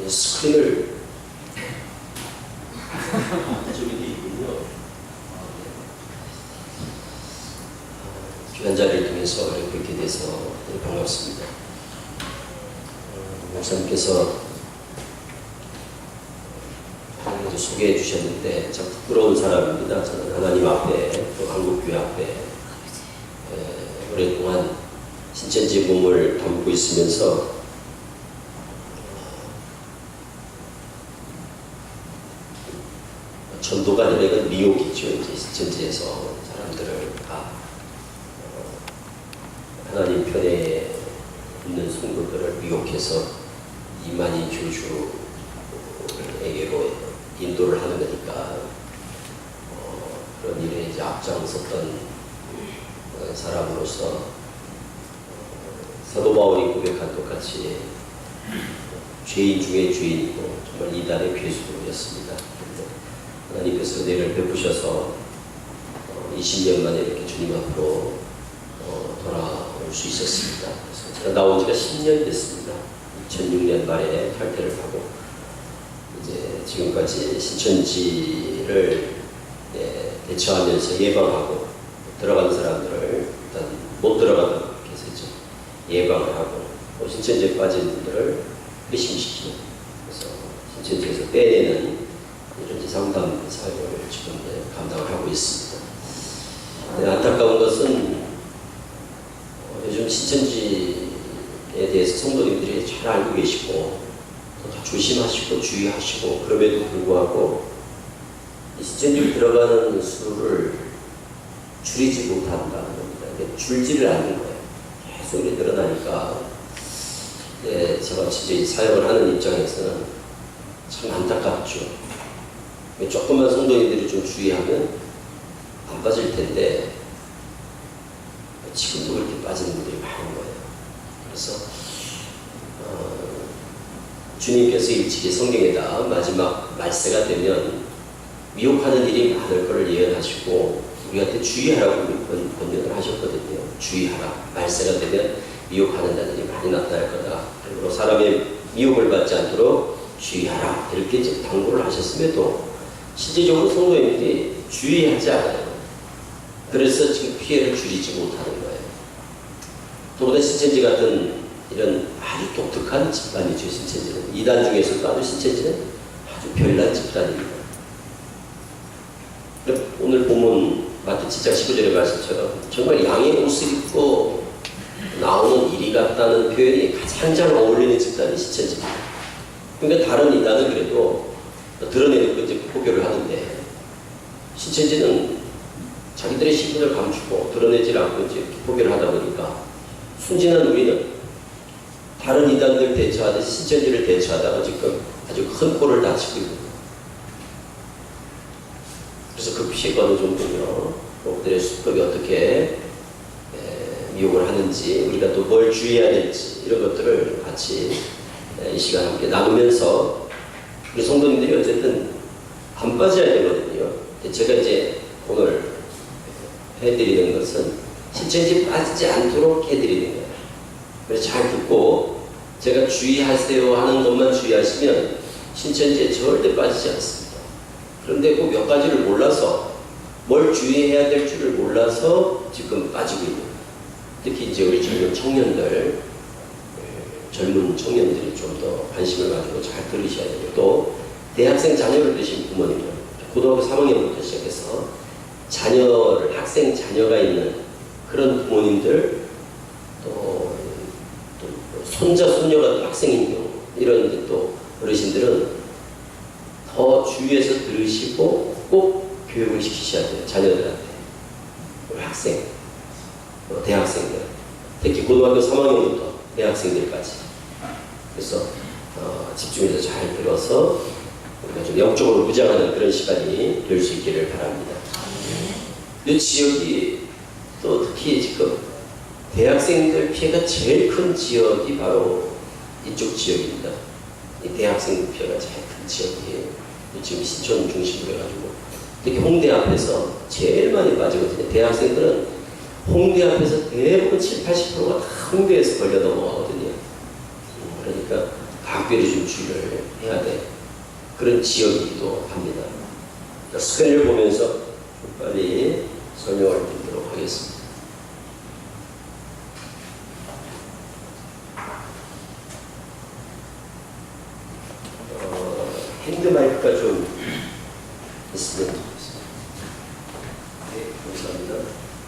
스크린을 가지고 있군요. 귀한 자리를 통해서 뵙게 돼서 반갑습니다. 목사님께서 소개해 주셨는데 참 부끄러운 사람입니다. 저는 하나님 앞에 또 한국교회 앞에 오랫동안 신천지 몸을 담고 있으면서 전도가 아니라 이건 미혹이죠. 이제 신천지에서 사람들을 다 하나님 편에 있는 성도들을 미혹해서 이만희 교주에게로 인도를 하는 거니까 그런 일에 이제 앞장섰던 사람으로서 사도 바울이 고백한 똑같이 죄인 중에 죄인이고 정말 이단의 괴수였습니다. 하나님께서 은혜를 베푸셔서 20년 만에 이렇게 주님 앞으로 돌아올 수 있었습니다. 그래서 제가 나온 지가 10년이 됐습니다. 2006년 말에 탈퇴를 하고 이제 지금까지 신천지를 대처하면서 예방하고 들어간 사람들을 일단 못 들어가도록 해서 예방을 하고 또 신천지에 빠진 분들을 회심시키는, 그래서 신천지에서 빼내는 이런 상담 사역을 지금 감당을 하고 있습니다. 안타까운 것은 요즘 신천지에 대해서 성도님들이 잘 알고 계시고 또 조심하시고 주의하시고 그럼에도 불구하고 이 신천지를 들어가는 수를 줄이지 못한다는 겁니다. 줄지를 않는 거예요. 계속 이렇게 늘어나니까 제가 진짜 사역을 하는 입장에서는 참 안타깝죠. 조금만 성도님들이 좀 주의하면 안 빠질 텐데 지금도 그렇게 빠지는 분들이 많은 거예요. 그래서 주님께서 일찍이 성경에다 마지막 말세가 되면 미혹하는 일이 많을 것을 예언하시고 우리한테 주의하라고 권면을 하셨거든요. 주의하라. 말세가 되면 미혹하는 자들이 많이 나타날 거다. 그리고 사람의 미혹을 받지 않도록 주의하라. 이렇게 이제 당부를 하셨음에도 실제적으로 성도님들이 주의하지 않아요. 그래서 지금 피해를 줄이지 못하는 거예요. 또보다 신천지 같은 이런 아주 독특한 집단이죠. 신천지는 이단 중에서도 아주 신천지는 아주 별난 집단입니다. 오늘 보면 마태 7장 15절의 말씀처럼 정말 양의 옷을 입고 나오는 이리 같다는 표현이 가장 잘 어울리는 집단이 신천지입니다. 그러니까 다른 이단은 그래도 드러내는 이제 포교를 하는데 신천지는 자기들의 신분을 감추고 드러내질 않고 이제 포교를 하다 보니까 순진한 우리는 다른 이단들 대처하듯이 신천지를 대처하다가 지금 아주 큰 꼴을 다치고 있는. 그래서 그 피해가 어느 정도며 그들의 수법이 어떻게 미혹을 하는지 우리가 또 뭘 주의해야 될지 이런 것들을 같이 이 시간 함께 나누면서 우리 성도님들이 어쨌든 안 빠져야 되거든요. 제가 이제 오늘 해드리는 것은 신천지 빠지지 않도록 해드리는 거예요. 그래서 잘 듣고 제가 주의하세요 하는 것만 주의하시면 신천지에 절대 빠지지 않습니다. 그런데 그 몇 가지를 몰라서 뭘 주의해야 될 줄을 몰라서 지금 빠지고 있는 거예요. 특히 이제 우리 젊은 청년들이 좀 더 관심을 가지고 잘 들으셔야 되고 또 대학생 자녀를 두신 부모님들 고등학교 3학년부터 시작해서 학생 자녀가 있는 그런 부모님들 또 손자 손녀가 학생인 경우 이런 이제 또 어르신들은 더 주위에서 들으시고 꼭 교육을 시키셔야 돼요. 자녀들한테. 학생, 대학생들, 특히 고등학교 3학년부터 대학생들까지. 그래서 집중해서 잘 들어서 우리가 좀 영적으로 무장하는 그런 시간이 될 수 있기를 바랍니다. 이 지역이 또 특히 지금 대학생들 피해가 제일 큰 지역이 바로 이쪽 지역입니다. 이 대학생들 피해가 제일 큰 지역이에요. 지금 신촌 중심으로 해가지고 특히 홍대 앞에서 제일 많이 빠지거든요. 대학생들은 홍대 앞에서 대부분 70~80%가 다 홍대에서 걸려 넘어가거든요. 그러니까 각별히 좀 주의를 그런 지역이기도 합니다. 스크린을 보면서 빨리 설명을 드리도록 하겠습니다. 핸드마이크가 좀 있으면 좋겠습니다. 네, 감사합니다.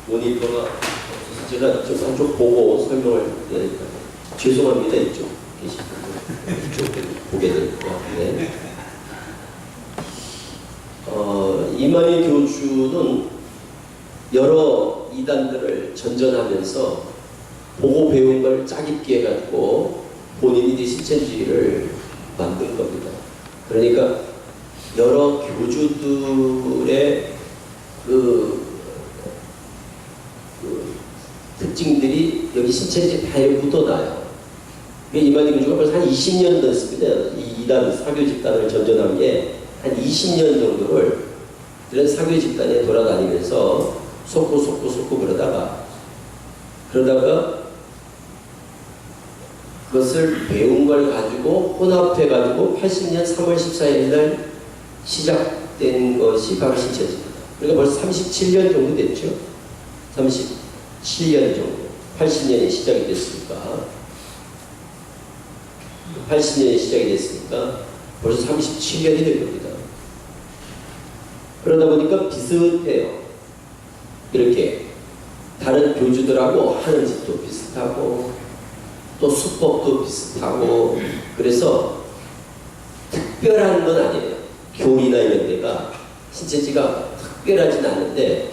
모니터가 없어서 제가 좀 한쪽 보고 설명을 드리니까 죄송합니다. 이쪽 계신 분들, 이쪽 보게 될 것 같은데. 이만희 교주는 여러 이단들을 전전하면서 보고 배운 걸 짜깁기 해가지고 본인이 실천주의를 만든 겁니다. 그러니까 여러 교주들의 그 특징들이 여기 신천지 다에 묻어나요. 이만희 교주가 벌써 한 20년 됐습니다. 이 이단 사교 집단을 전전한 게 한 20년 정도를 이런 사교 집단에 돌아다니면서 속고 그러다가 그것을 배운 걸 가지고 혼합해가지고 80년 3월 14일 날 시작된 것이 바로 신천지입니다. 그러니까 벌써 37년 정도 됐죠. 37년 정도. 80년에 시작이 됐으니까. 80년에 시작이 됐으니까 벌써 37년이 된 겁니다. 그러다 보니까 비슷해요. 이렇게 다른 교주들하고 하는 짓도 비슷하고 또 수법도 비슷하고 그래서 특별한 건 아니에요. 교리나 이런 데가 신천지가 특별하진 않은데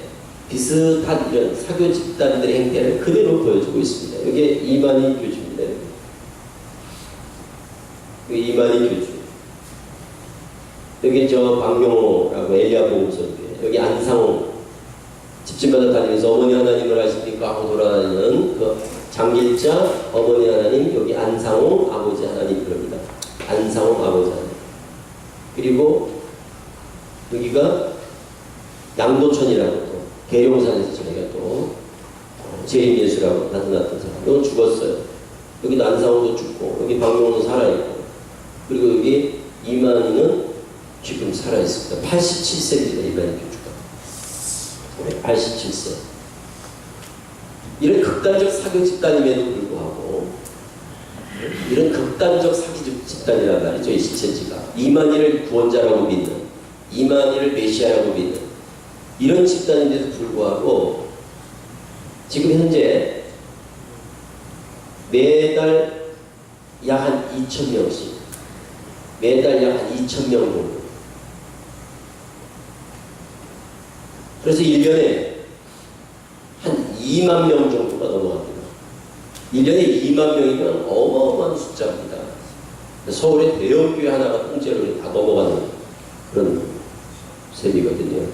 비슷한 이런 사교 집단들의 행태를 그대로 보여주고 있습니다. 이게 이만희 교주입니다. 여기 이만희 교주. 여기 저 박용호라고 엘리야 보험소인데 여기 안상홍 집집마다 다니면서 어머니 하나님을 아십니까 하고 돌아다니는 그 장길자 어머니 하나님, 여기 안상홍 아버지 하나님 그럽니다. 안상홍 아버지 하나님. 그리고 여기가 양도천이라고 또 계룡산에서 저희가 또 재림예수라고 나타났던 사람. 이건 죽었어요. 여기도 안상홍도 죽고 여기 박용호도 살아있고 그리고 여기 이만희는 지금 살아있습니다. 87세입니다. 이만희 교주가. 87세. 이런 극단적 사교 집단임에도 불구하고 이런 극단적 사기 집단이란 말이죠. 이 신천지가 이만희를 구원자라고 믿는, 이만희를 메시아라고 믿는 이런 집단인데도 불구하고 지금 현재 매달 약 한 2,000명씩 매달 약 한 2,000명 정도. 그래서 1년에 한 2만 명 정도가 넘어갑니다. 1년에 2만 명이면 어마어마한 숫자입니다. 서울의 대형교회 하나가 통째로 다 넘어가는 그런 셈이거든요.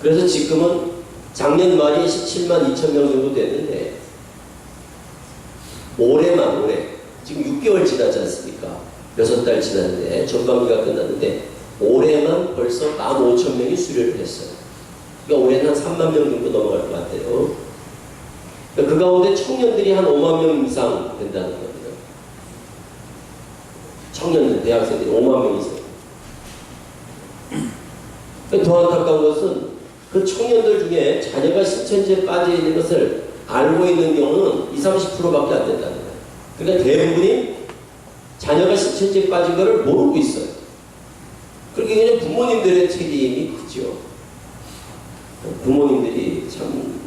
그래서 지금은 작년 말이 17만 2천 명 정도 됐는데 올해 지금 6개월 지나지 않습니까? 6달 지났는데 전반기가 끝났는데 올해만 벌써 15,000명이 수료를 했어요. 그러니까 올해는 한 3만 명 정도 넘어갈 것 같아요. 그 가운데 청년들이 한 5만 명 이상 된다는 겁니다. 청년들, 대학생들이 5만 명 이상. 더 안타까운 것은 그 청년들 중에 자녀가 신천지에 빠져 있는 것을 알고 있는 경우는 20, 30%밖에 안 된다는 거예요. 그러니까 대부분이 자녀가 신천지에 빠진 것을 모르고 있어요. 그렇게 그냥 부모님들의 책임이 크죠. 부모님들이 참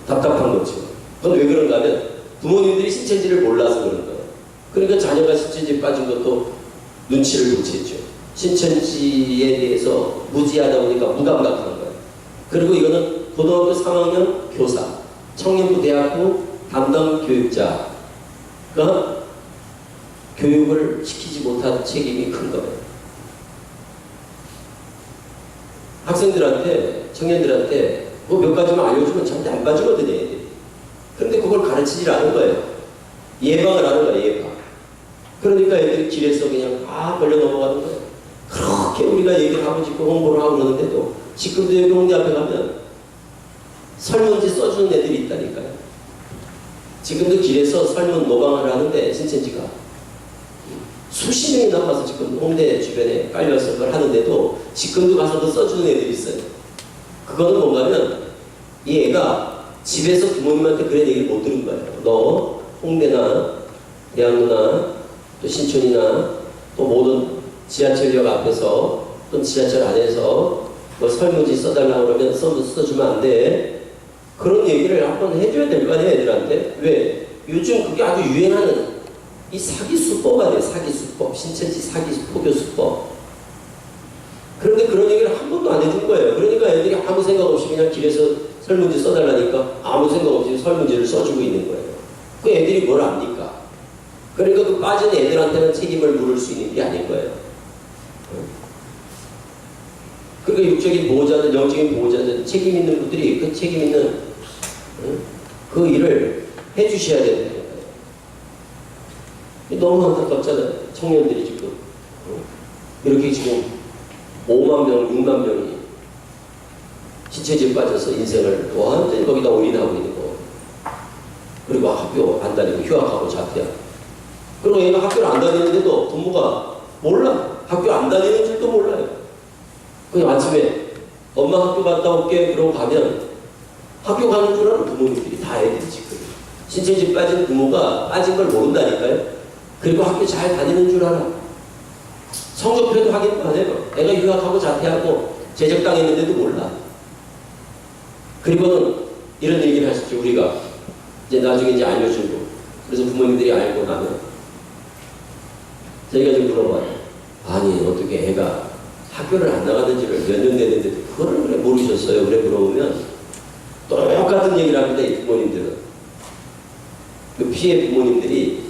답답한 거죠. 그건 왜 그런가 하면 부모님들이 신천지를 몰라서 그런 거예요. 그러니까 자녀가 신천지에 빠진 것도 눈치를 못 챘죠. 신천지에 대해서 무지하다 보니까 무감각한 거예요. 그리고 이거는 고등학교 3학년 교사, 청년부 대학부 담당 교육자가 교육을 시키지 못한 책임이 큰 거예요. 학생들한테, 청년들한테 뭐 몇 가지만 알려주면 절대 안 빠지거든요, 애들이. 그런데 그걸 가르치질 않은 거예요. 예방을 하는 거예요, 예방. 그러니까 애들이 길에서 그냥 다 걸려 넘어가는 거예요. 그렇게 우리가 얘기하고 싶고 홍보를 하고 그러는데도 지금도 여기 홍대 앞에 가면 설문지 써주는 애들이 있다니까요. 지금도 길에서 설문 모방을 하는데 신천지가 수십 명이 남아서 지금 홍대 주변에 깔려서 그걸 하는데도 지금도 가서 그 써주는 애들이 있어요. 그거는 뭔가면 이 애가 집에서 부모님한테 그런 얘기를 못 들은 거예요. 너 홍대나 대학로나 또 신촌이나 또 모든 지하철역 앞에서 또 지하철 안에서 뭐 설문지 써달라고 그러면 써주면 안 돼. 그런 얘기를 한번 해줘야 될 거 아니에요, 애들한테. 왜? 요즘 그게 아주 유행하는 이 사기수법 아니에요, 사기수법. 신천지 사기포교수법. 그런데 그런 얘기를 한 번도 안 해준 거예요. 그러니까 애들이 아무 생각 없이 그냥 길에서 설문지 써달라니까 아무 생각 없이 설문지를 써주고 있는 거예요. 그 애들이 뭘 압니까? 그러니까 그 빠진 애들한테는 책임을 물을 수 있는 게 아닌 거예요. 그러니까 육적인 보호자들, 영적인 보호자들, 책임 있는 분들이 그 책임 있는 그 일을 해주셔야 된다는 거예요. 너무 안타깝잖아요. 청년들이 지금 이렇게 지금 5만 명, 6만 명이 신체지에 빠져서 인생을 완전히 거기다 올인하고 있는 거. 그리고 학교 안 다니고 휴학하고 자퇴하고. 그리고 얘가 학교를 안 다니는데도 부모가 몰라. 학교 안 다니는 줄도 몰라요. 그냥 아침에 엄마 학교 갔다 올게 그러고 가면 학교 가는 줄 아는 부모님들이 다 애들이 지금 신체지에 빠진 부모가 빠진 걸 모른다니까요. 그리고 학교 잘 다니는 줄 알아. 성적표도 확인도 안 해요. 애가 휴학하고 자퇴하고 제적당했는데도 몰라. 그리고는 이런 얘기를 하시죠. 우리가 이제 나중에 이제 알려주고 그래서 부모님들이 알고 나면 저희가 좀 물어봐요. 아니 어떻게 애가 학교를 안 나가는지를 몇 년 됐는데 그거를 그래 모르셨어요? 그래 물어보면 똑같은 얘기를 합니다. 이 부모님들은. 그 피해 부모님들이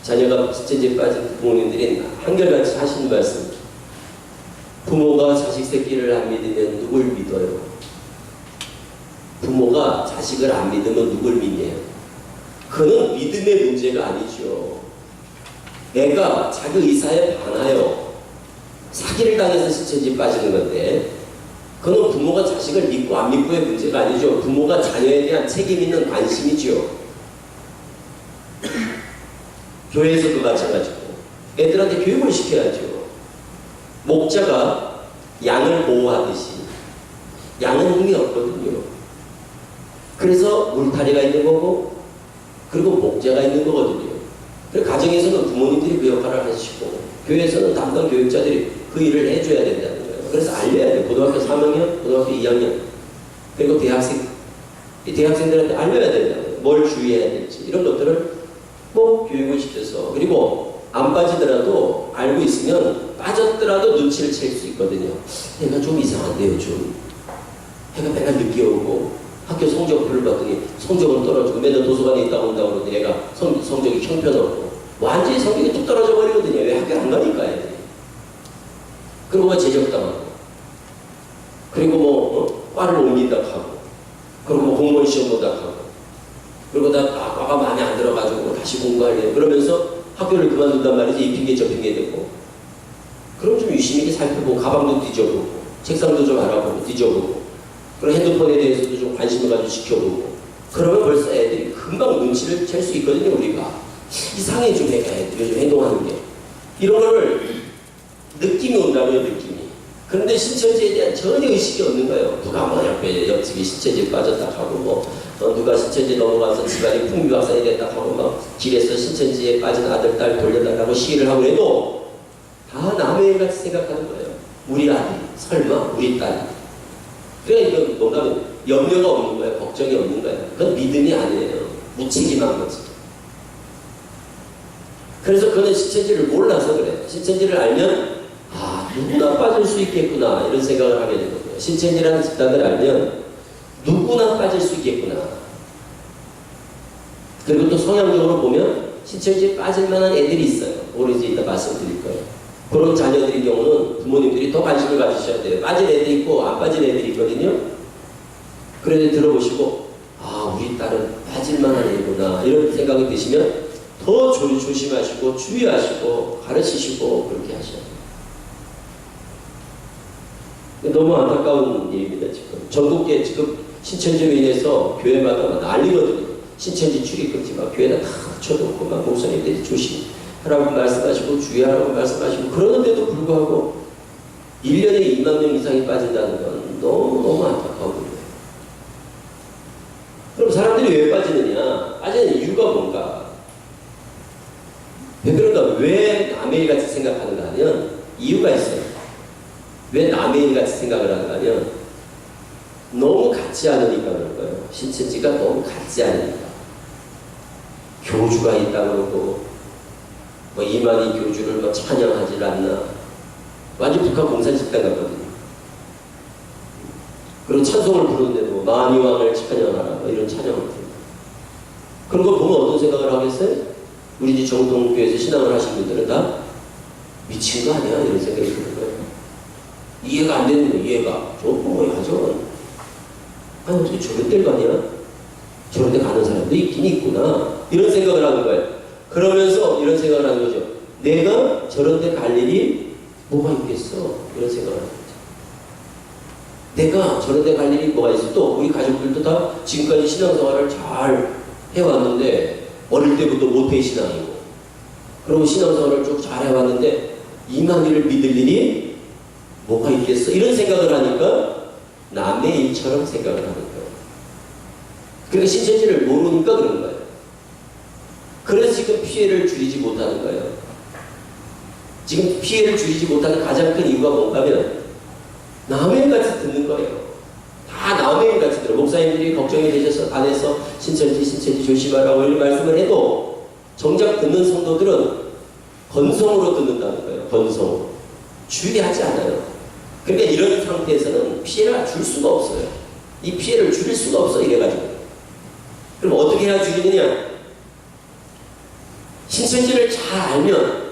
자녀가 신체지에 빠진 부모님들이 한결같이 하시는 말씀. 부모가 자식 새끼를 안 믿으면 누굴 믿어요? 부모가 자식을 안 믿으면 누굴 믿냐요? 그는 믿음의 문제가 아니죠. 애가 자기 의사에 반하여 사기를 당해서 신체지에 빠지는 건데 그는 부모가 자식을 믿고 안 믿고의 문제가 아니죠. 부모가 자녀에 대한 책임 있는 관심이죠. 교회에서도 마찬가지고 애들한테 교육을 시켜야죠. 목자가 양을 보호하듯이 양은 힘이 없거든요. 그래서 울타리가 있는 거고 그리고 목자가 있는 거거든요. 그래서 가정에서는 부모님들이 그 역할을 하시고 교회에서는 담당 교육자들이 그 일을 해줘야 된다는 거예요. 그래서 알려야 돼요. 고등학교 3학년, 고등학교 2학년 그리고 대학생 이 대학생들한테 알려야 된다는 거예요. 뭘 주의해야 될지 이런 것들을 꼭 교육을 시켜서 그리고 안 빠지더라도 알고 있으면 빠졌더라도 눈치를 챌 수 있거든요. 얘가 좀 이상한데요. 좀 얘가 맨날 늦게 오고 학교 성적표를 봤더니 성적은 떨어지고 맨날 도서관에 있다 온다고 그러는데 얘가 성적이 형편없고 완전히 성적이 뚝 떨어져 버리거든요. 왜 학교 안 가니까 애들이. 그리고 뭐 제적당하고 그리고 뭐 과를 옮긴다 하고 그리고 뭐 공무원 시험 보다 하고 그리고 과가 마음에 안 들어가지고 다시 공부하려고 그러면서 학교를 그만둔단 말이지. 이 핑계 저 핑계 대고 그럼 좀 유심히 있게 살펴보고 가방도 뒤져보고 책상도 좀 알아보고 뒤져보고 그리고 핸드폰에 대해서도 좀 관심을 가지고 지켜보고 그러면 벌써 애들이 금방 눈치를 챌 수 있거든요. 우리가 이상해 좀 애가 요즘 행동하는 게 이런 거를 느낌이 온다고요. 느낌이. 그런데 신천지에 대한 전혀 의식이 없는 거예요. 누가 뭐 옆집이 신천지에 빠졌다 하고 뭐 누가 신천지에 넘어가서 집안이 풍비박산이 됐다 하고 막 길에서 신천지에 빠진 아들 딸 돌려달라고 시위를 하고 해도 다 남의 일 같이 생각하는 거예요. 우리 아들 설마 우리 딸. 그러니까 이건 뭔가 염려가 없는 거예요. 걱정이 없는 거예요. 그건 믿음이 아니에요. 무책임한 거지. 그래서 그는 신천지를 몰라서 그래요. 신천지를 알면 누구나 빠질 수 있겠구나 이런 생각을 하게 되거든요. 신천지라는 집단을 알면 누구나 빠질 수 있겠구나. 그리고 또 성향적으로 보면 신천지에 빠질 만한 애들이 있어요. 오늘 이따 말씀드릴 거예요. 그런 자녀들의 경우는 부모님들이 더 관심을 가지셔야 돼요. 빠진 애들이 있고 안 빠진 애들이 있거든요. 그래서 들어보시고 우리 딸은 빠질 만한 애구나 이런 생각이 드시면 더 조심하시고 주의하시고 가르치시고 그렇게 하셔야 돼요. 너무 안타까운 일입니다. 지금 전국에 지금 신천지로 인해서 교회마다 난리거든요. 신천지 출입금지 막 교회다 다 붙여놓고 막 목사님들이 조심 하라고 말씀하시고 주의하라고 말씀하시고 그러는데도 불구하고 1년에 2만 명 이상이 빠진다는 건 너무너무 안타까운 거예요. 그럼 사람들이 왜 빠지느냐? 빠지는 이유가 뭔가? 왜 그런가? 왜 남의 일 같이 생각하는가 하면 이유가 있어요. 왜 남의 일 같이 생각을 하는가 하면 너무 같지 않으니까 그런 거예요. 신천지가 너무 같지 않으니까. 교주가 있다 그러고 뭐 이만희 교주를 뭐 찬양하질 않나. 완전 북한 공산 집단 같거든요. 그리고 찬송을 부르는데도 만이왕을 찬양하라 뭐 이런 찬양을 부릅니다. 그런 거 보면 어떤 생각을 하겠어요? 우리 집 정통교회에서 신앙을 하신 분들은 다 미친 거 아니야? 이런 생각이 드는 거예요. 이해가 안 되는 거예요. 이해가. 저거 뭐야 저건. 아니 어떻게 저런 데를 가냐? 저런 데 가는 사람도 있긴 있구나. 이런 생각을 하는 거예요. 그러면서 이런 생각을 하는 거죠. 내가 저런 데 갈 일이 뭐가 있겠어? 이런 생각을 하는 거죠. 내가 저런 데 갈 일이 뭐가 있어? 또 우리 가족들도 다 지금까지 신앙생활을 잘 해왔는데 어릴 때부터 모태신앙이고 그리고 신앙생활을 쭉 잘 해왔는데 이만희를 믿을 일이 뭐가 있겠어? 이런 생각을 하니까 남의 일처럼 생각을 하는 거예요. 그러니까 신천지를 모르니까 그런 거예요. 그래서 지금 피해를 줄이지 못하는 거예요. 지금 피해를 줄이지 못하는 가장 큰 이유가 뭔가 하면 남의 일 같이 듣는 거예요. 다 남의 일 같이 들어. 목사님들이 걱정이 되셔서 안에서 신천지 조심하라고 이런 말씀을 해도 정작 듣는 성도들은 건성으로 듣는다는 거예요. 건성으로. 주의하지 않아요. 그러니까 이런 상태에서는 피해를 줄 수가 없어요. 이 피해를 줄일 수가 없어 이래가지고. 그럼 어떻게 해야 줄이느냐? 신천지를 잘 알면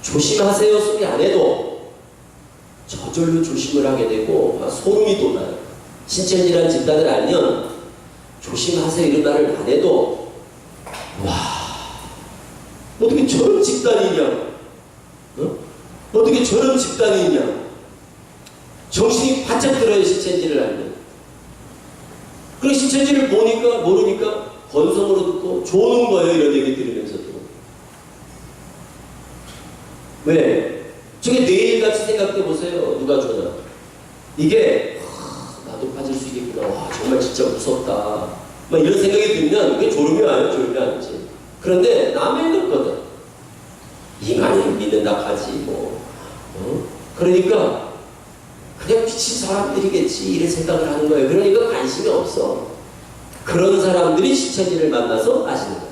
조심하세요 소리 안 해도 저절로 조심을 하게 되고 소름이 돋아요. 신천지라는 집단을 알면 조심하세요 이런 말을 안 해도 와 어떻게 저런 집단이 있냐? 어? 어떻게 저런 집단이 있냐? 정신이 바짝 들어요 신천지를 알면. 그리고 신천지를 모르니까 건성으로 듣고 조는 거예요 이런 얘기 들으면서도. 왜? 저게 내일같이 생각해 보세요. 누가 주나? 이게 나도 빠질 수 있겠구나. 와 정말 진짜 무섭다. 막 이런 생각이 들면 그게 졸음이 와요. 졸음이 아니지. 그런데 남의 일 같거든. 이만희 믿는다 하지 뭐. 그러니까 그냥 미친 사람들이겠지 이런 생각을 하는 거예요. 그러니까 관심이 없어. 그런 사람들이 신천지를 만나서 아시는 거예요.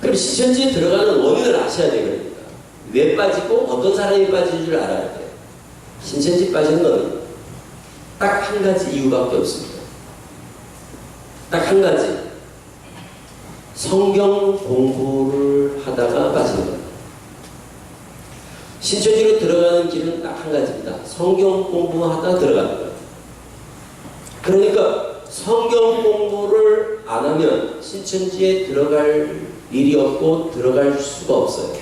그럼 신천지에 들어가는 원인을 아셔야 되거든요. 왜 빠지고 어떤 사람이 빠질 줄 알아야 돼요. 신천지 빠지는 건 딱 한 가지 이유밖에 없습니다. 딱 한 가지. 성경 공부를 하다가 빠지는 거예요. 신천지로 들어가는 길은 딱 한 가지입니다. 성경 공부하다 들어가는 거예요. 그러니까 성경 공부를 안 하면 신천지에 들어갈 일이 없고 들어갈 수가 없어요.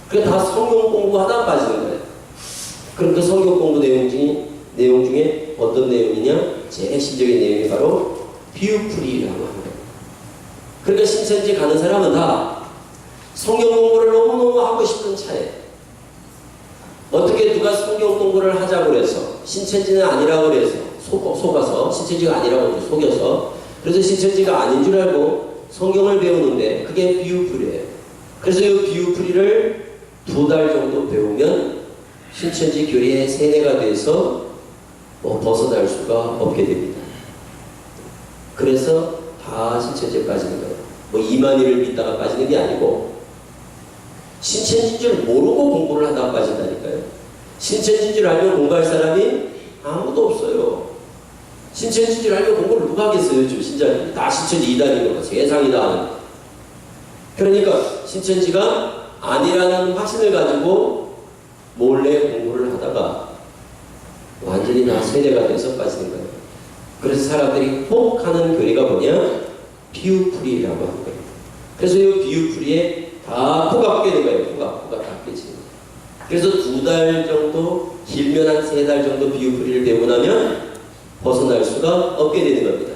그러니까 다 성경 공부하다 빠지는 거예요. 그러니까 성경 공부 내용 중에 어떤 내용이냐? 제일 핵심적인 내용이 바로 비유풀이라고 합니다. 그러니까 신천지 가는 사람은 다 성경 공부를 너무너무 하고 싶은 차에 어떻게 누가 성경 공부를 하자고 그래서 신천지는 아니라고 그래서 속아서 신천지가 아니라고 그래서 속여서 그래서 신천지가 아닌 줄 알고 성경을 배우는데 그게 비유풀이에요. 그래서 이 비유풀이를 2달 정도 배우면 신천지 교리의 세뇌가 돼서 벗어날 수가 없게 됩니다. 그래서 다 신천지에 빠지는 거예요. 뭐 이만희를 믿다가 빠지는 게 아니고 신천지인 줄 모르고 공부를 하다가 빠진다니까요. 신천지인 줄 알면 공부할 사람이 아무도 없어요. 신천지인 줄 알면 공부를 누가 하겠어요? 요즘 신자들이 다 신천지 이단인 거가 세상이 다 아는 거예요. 그러니까 신천지가 아니라는 확신을 가지고 몰래 공부를 하다가 완전히 다 세뇌가 돼서 빠지는 거예요. 그래서 사람들이 혹하는 교리가 뭐냐? 비유풀이라고 하는 거예요. 그래서 이 비유풀이에 다 포가 깨는 거예요. 포가 다 깨지는 거예요. 그래서 2달 정도, 길면 한 3달 정도 비유풀이를 배우고 나면 벗어날 수가 없게 되는 겁니다.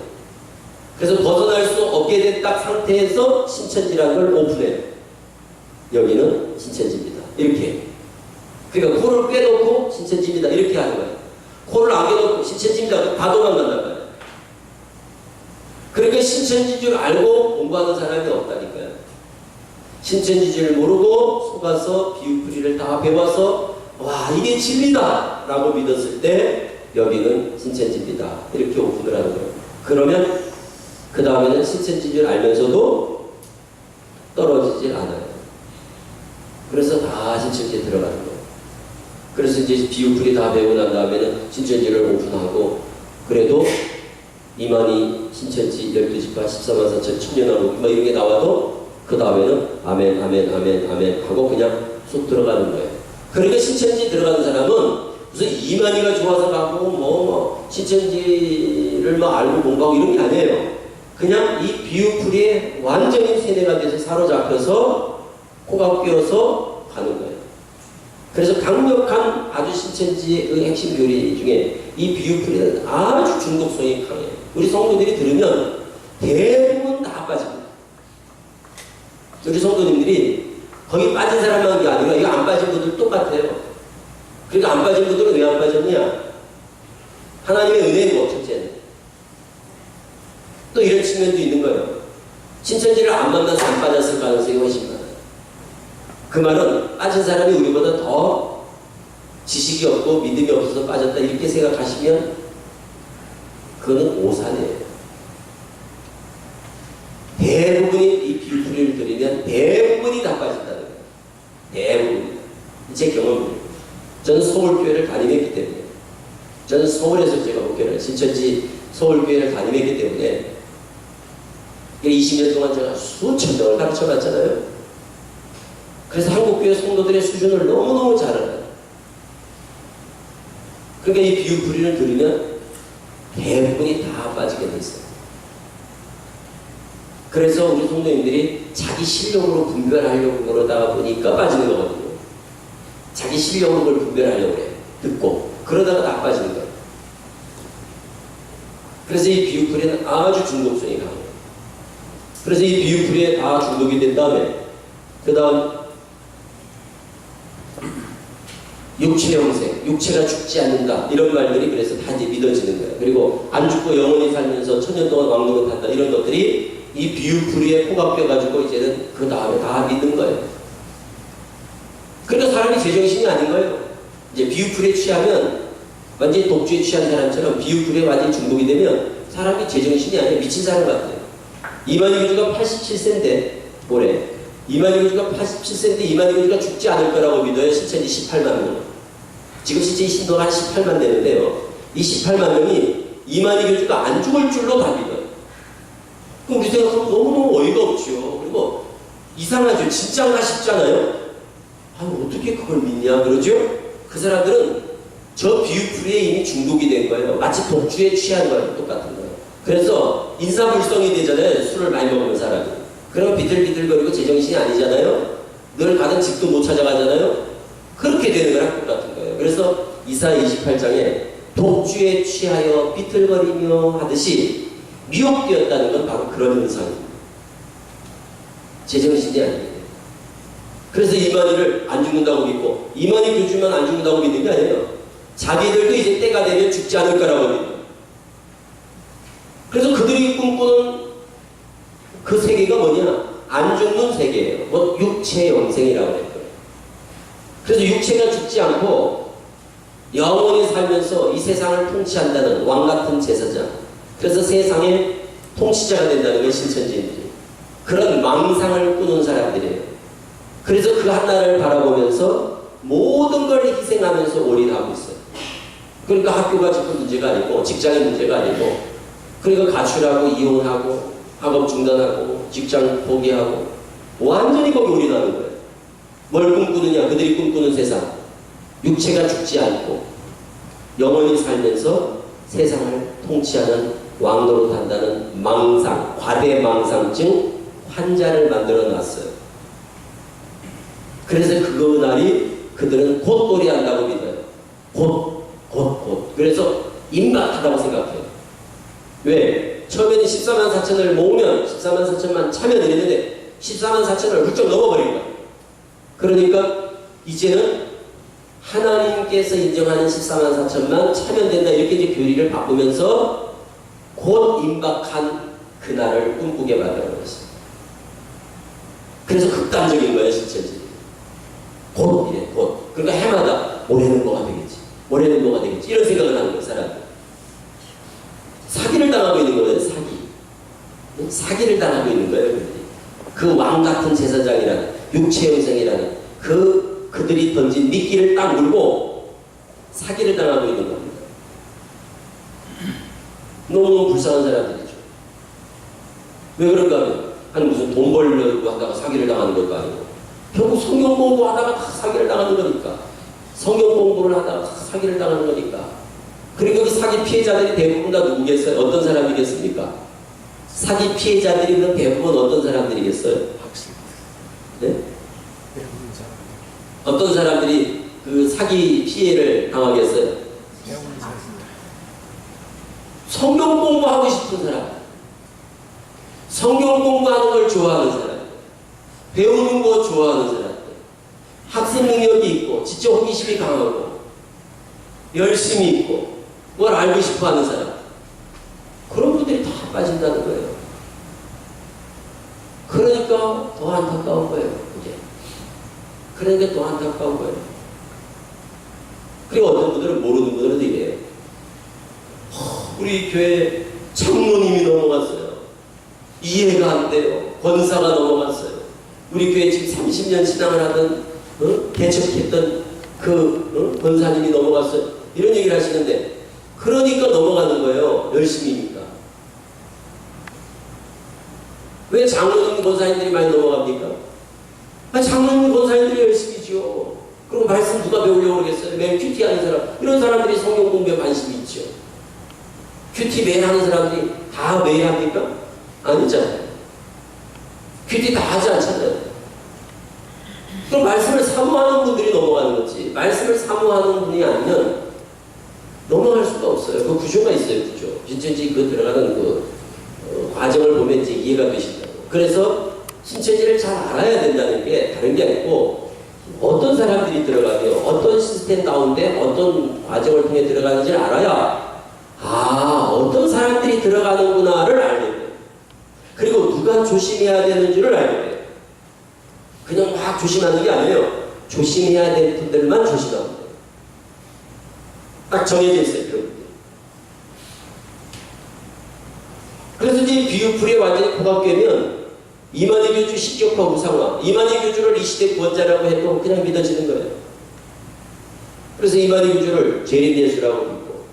그래서 벗어날 수 없게 된 딱 상태에서 신천지라는 걸 오픈해요. 여기는 신천지입니다. 이렇게. 그러니까 코를 빼놓고 신천지입니다. 이렇게 하는 거예요. 코를 안 빼놓고 신천지입니다. 다 도망간단 말이에요. 그러니까 신천지인 줄 알고 공부하는 사람이 없다니까요. 신천지인 줄 모르고 속아서 비유풀이를 다 배워서 와 이게 진리다 라고 믿었을 때 여기는 신천지입니다. 이렇게 오픈을 하는 거예요. 그러면 그 다음에는 신천지인 줄 알면서도 떨어지질 않아요. 그래서 다 신천지에 들어가는 거예요. 그래서 이제 비유풀이 다 배우고 난 다음에는 신천지를 오픈하고 그래도 이만희 신천지 12지파 14만 4천 천년왕국 뭐 이런 게 나와도 그 다음에는 아멘 아멘 아멘 아멘 하고 그냥 쏙 들어가는 거예요. 그러니까 신천지 들어가는 사람은 무슨 이만희가 좋아서 가고 뭐 신천지를 뭐 알고 뭔가 이런 게 아니에요. 그냥 이 비유풀이에 완전히 세뇌가 돼서 사로잡혀서 코가 끼어서 가는 거예요. 그래서 강력한 아주 신천지의 핵심 교리 중에 이 비유풀이는 아주 중독성이 강해요. 우리 성도들이 들으면 대부분 다 빠집니다. 우리 성도님들이 거기 빠진 사람만 한 게 아니라 이거 안 빠진 분들 똑같아요. 그러니까 안 빠진 분들은 왜 안 빠졌냐? 하나님의 은혜고 첫째는. 또 이런 측면도 있는 거예요. 신천지를 안 만나서 안 빠졌을 가능성이 훨씬 많아요. 그 말은 빠진 사람이 우리보다 더 지식이 없고 믿음이 없어서 빠졌다 이렇게 생각하시면 그거는 오산이에요. 대부분이 이 비유풀이를 들으면 대부분이 다 빠진다는 거예요. 대부분이. 제 경험입니다. 저는 서울교회를 담임했기 때문에 저는 서울에서 제가 목회를 신천지 서울교회를 담임했기 때문에 20년 동안 제가 수천 명을 가르쳐봤잖아요. 그래서 한국교회 성도들의 수준을 너무너무 잘 알아요. 그러니까 이 비유풀이를 들으면 대부분이 다 빠지게 돼 있어요. 그래서 우리 성도님들이 자기 실력으로 분별하려고 그러다가 보니까 빠지는 거거든요. 자기 실력으로 그걸 분별하려고 그래요. 듣고. 그러다가 다 빠지는 거예요. 그래서 이 비유풀이는 아주 중독성이 강해요. 그래서 이 비유풀이에 다 중독이 된 다음에 그 다음 육체 영생, 육체가 죽지 않는다 이런 말들이 그래서 다 이제 믿어지는 거예요. 그리고 안 죽고 영원히 살면서 천년 동안 왕노릇 한다 이런 것들이 이 비유풀이에 포갑돼가지고 이제는 그 다음에 다 믿는 거예요. 그러니까 사람이 제정신이 아닌 거예요. 이제 비유풀이에 취하면 완전히 독주에 취한 사람처럼 비유풀이에 완전히 중독이 되면 사람이 제정신이 아니에요. 미친 사람 같아요. 이만희 교주가 87세인데 올해 이만희 교주가 87세인데 이만희 교주가 죽지 않을 거라고 믿어요. 신천지 18만 명. 지금 실제 신도가 한 18만 되는데요. 이 18만 명이 이만희 교주가 안 죽을 줄로 다 믿어요. 그럼 우리 생각하면 너무너무 어이가 없죠. 그리고 이상하죠. 진짠가 싶잖아요. 어떻게 그걸 믿냐 그러죠? 그 사람들은 저 비유풀이에 이미 중독이 된 거예요. 마치 독주에 취한 거예요. 똑같은 거예요. 그래서 인사불성이 되잖아요. 술을 많이 먹는 사람이. 그러면 비틀비틀거리고 제정신이 아니잖아요. 늘 가던 집도 못 찾아가잖아요. 그렇게 되는 거랑 똑같은 거예요. 그래서 이사 28장에 독주에 취하여 비틀거리며 하듯이 미혹되었다는 건 바로 그런 현상입니다. 제정신이 아니에요. 그래서 이만희를 안 죽는다고 믿고 이만희 교주만 안 죽는다고 믿는 게 아니에요. 자기들도 이제 때가 되면 죽지 않을 거라고 믿어요. 그래서 그들이 꿈꾸는 그 세계가 뭐냐? 안 죽는 세계예요. 뭐 육체 영생이라고 했거든요. 그래서 육체가 죽지 않고 영원히 살면서 이 세상을 통치한다는 왕같은 제사장. 그래서 세상의 통치자가 된다는 게 신천지인들이. 그런 망상을 꾸는 사람들이에요. 그래서 그 한나라를 바라보면서 모든 걸 희생하면서 올인하고 있어요. 그러니까 학교가 지금 문제가 아니고 직장의 문제가 아니고 그러니까 가출하고 이혼하고 학업 중단하고 직장 포기하고 완전히 거기 올인하는 거예요. 뭘 꿈꾸느냐? 그들이 꿈꾸는 세상. 육체가 죽지 않고 영원히 살면서 세상을 통치하는 왕노릇 한다는 망상, 과대망상증 환자를 만들어 놨어요. 그래서 그날이 그들은 곧 도래한다고 믿어요. 곧. 그래서 임박하다고 생각해요. 왜? 처음에는 14만 4천을 모으면 14만 4천만 차면 이랬는데 14만 4천을 훌쩍 넘어버린 거예요. 그러니까 이제는 하나님께서 인정하는 14만 4천만 차면 된다 이렇게 이제 교리를 바꾸면서 곧 임박한 그날을 꿈꾸게 만들어버렸어요. 그래서 극단적인 거예요, 실천지. 곧 이래, 곧. 그러니까 해마다 올해는 뭐가 되겠지, 올해는 뭐가 되겠지 이런 생각을 하는 거예요, 사람이. 사기를 당하고 있는 거예요, 사기. 사기를 당하고 있는 거예요, 그 왕 같은 제사장이라는 육체 형상이라는 그들이 던진 미끼를 딱 물고 사기를 당하고 있는 겁니다. 너무너무 불쌍한 사람들이죠. 왜 그런가 하면 아니 무슨 돈 벌려고 하다가 사기를 당하는 것도 아니고 결국 성경 공부하다가 다 사기를 당하는 거니까. 성경 공부를 하다가 다 사기를 당하는 거니까. 그리고 여기 사기 피해자들이 대부분 다 누구겠어요? 어떤 사람이겠습니까? 사기 피해자들이 대부분 어떤 사람들이겠어요? 네? 어떤 사람들이 그 사기 피해를 당하겠어요? 성경 공부하고 싶은 사람, 성경 공부하는 걸 좋아하는 사람, 배우는 거 좋아하는 사람, 학습 능력이 있고 지적 호기심이 강하고 열심히 있고 뭘 알고 싶어하는 사람, 그런 분들이 다 빠진다는 거예요. 그러니까 더 안타까운 거예요. 이제. 그러니까 더 안타까운 거예요. 그리고 어떤 분들은 모르는 분들은 이래요. 우리 교회 장로님이 넘어갔어요. 이해가 안 돼요. 권사가 넘어갔어요. 우리 교회 지금 30년 신앙을 하던 개척했던 권사님이 넘어갔어요. 이런 얘기를 하시는데 그러니까 넘어가는 거예요. 열심히니까. 왜 장로님 권사님들이 많이 넘어갑니까? 장로님 권사님들이 열심히죠. 그럼 말씀 누가 배우려고 그러겠어요? 매일 큐티 하는 사람, 이런 사람들이 성경 공부에 관심이 있죠. 큐티 매일 하는 사람들이 다 매일 합니까? 아니잖아요. 큐티 다 하지 않잖아요. 그럼 말씀을 사모하는 분들이 넘어가는 거지. 말씀을 사모하는 분이 아니면 넘어갈 수가 없어요. 그 구조가 있어요, 구조. 신천지 그 들어가는 과정을 보면 이제 이해가 되신다고. 그래서 신천지를 잘 알아야 된다는 게 다른 게 아니고 어떤 사람들이 들어가며 어떤 시스템 가운데 어떤 과정을 통해 들어가는지를 알아야 어떤 사람들이 들어가는구나를 알게 돼요. 그리고 누가 조심해야 되는 줄을 알게 돼요. 그냥 막 조심하는 게 아니에요. 조심해야 될 분들만 조심하면 돼요. 딱 정해져 있어요, 그런 분들. 그래서 이제 비유풀이 완전히 고각되면 이만희 교주 신격화 우상화, 이만희 교주를 이 시대 구원자라고 해도 그냥 믿어지는 거예요. 그래서 이만희 교주를 재림예수라고 믿고,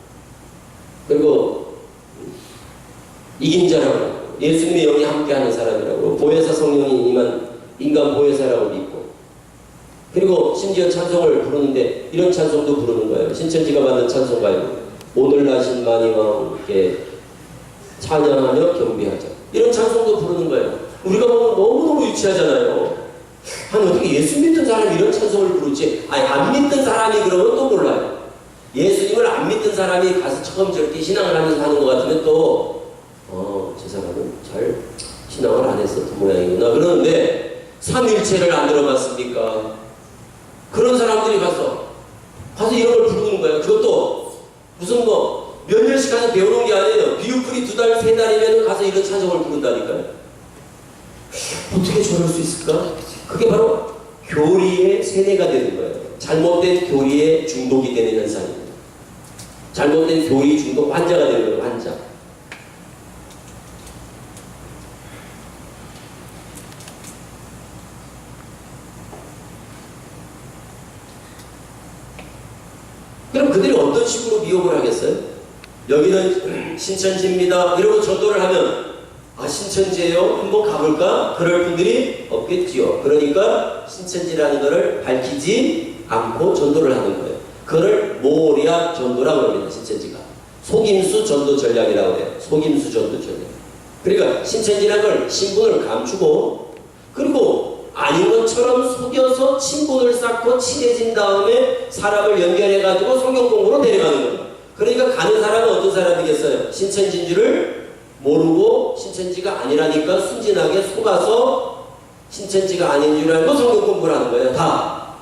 그리고 이긴자라고 하고, 예수님의 영이 함께하는 사람이라고, 보혜사 성령이 임한 인간 보혜사라고 믿고, 그리고 심지어 찬송을 부르는데 이런 찬송도 부르는 거예요. 신천지가 만든 찬송가요. 오늘 나신 만이와 함께 찬양하며 경배하자. 이런 찬송도 부르는 거예요. 우리가 보면 너무너무 유치하잖아요. 아니 어떻게 예수 믿는 사람이 이런 찬송을 부르지? 아니 안 믿는 사람이 그러면 또 몰라요. 예수님을 안 믿는 사람이 가서 처음 저렇게 신앙을 하면서 하는 것 같으면 또 저 사람은 잘 신앙을 안 했었던 모양이구나 그러는데 삼일체를 안 들어봤습니까? 그런 사람들이 가서 이런 걸 부르는 거예요. 그것도 무슨 몇 년씩 가서 배우는 게 아니에요. 비유풀이 2달, 3달이면 가서 이런 찬송을 부른다니까요. 어떻게 저럴 수 있을까? 그게 바로 교리의 세뇌가 되는 거예요. 잘못된 교리에 중독이 되는 현상입니다. 잘못된 교리 중독 환자가 되는 거예요. 환자. 그럼 그들이 어떤 식으로 미혹을 하겠어요? 여기는 신천지입니다. 이러고 전도를 하면 신천지예요? 한번 가볼까? 그럴 분들이 없겠지요. 그러니까 신천지라는 것을 밝히지 않고 전도를 하는 거예요. 그걸 모략 전도라고 합니다. 신천지가. 속임수 전도 전략이라고 해요. 속임수 전도 전략. 그러니까 신천지라는 걸 신분을 감추고 그리고 아닌 것처럼 속여서 친분을 쌓고 친해진 다음에 사람을 연결해가지고 성경 공부로 데려가는 거예요. 그러니까 가는 사람은 어떤 사람이겠어요? 신천지인 줄을 모르고 신천지가 아니라니까 순진하게 속아서 신천지가 아닌 줄 알고 성경 공부를 하는 거예요. 다.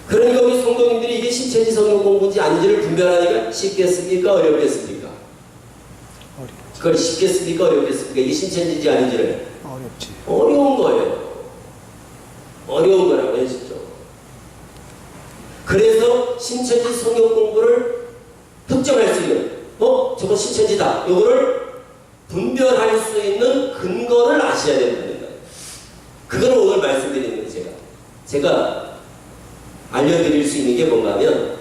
그러니까 우리 성도님들이 이게 신천지 성경 공부인지 아닌지를 분별하기가 쉽겠습니까? 어렵겠습니까? 그걸 쉽겠습니까? 어렵겠습니까? 이게 신천지인지 아닌지를. 어렵지. 어려운 거예요. 어려운 거라고요, 진짜. 그래서 신천지 성경 공부를 특정할 수 있는, 저거 신천지다. 이거를 분별할 수 있는 근거를 아셔야 된다는 거예요. 그걸 오늘 말씀드리는 거예요, 제가 알려드릴 수 있는 게 뭔가 하면,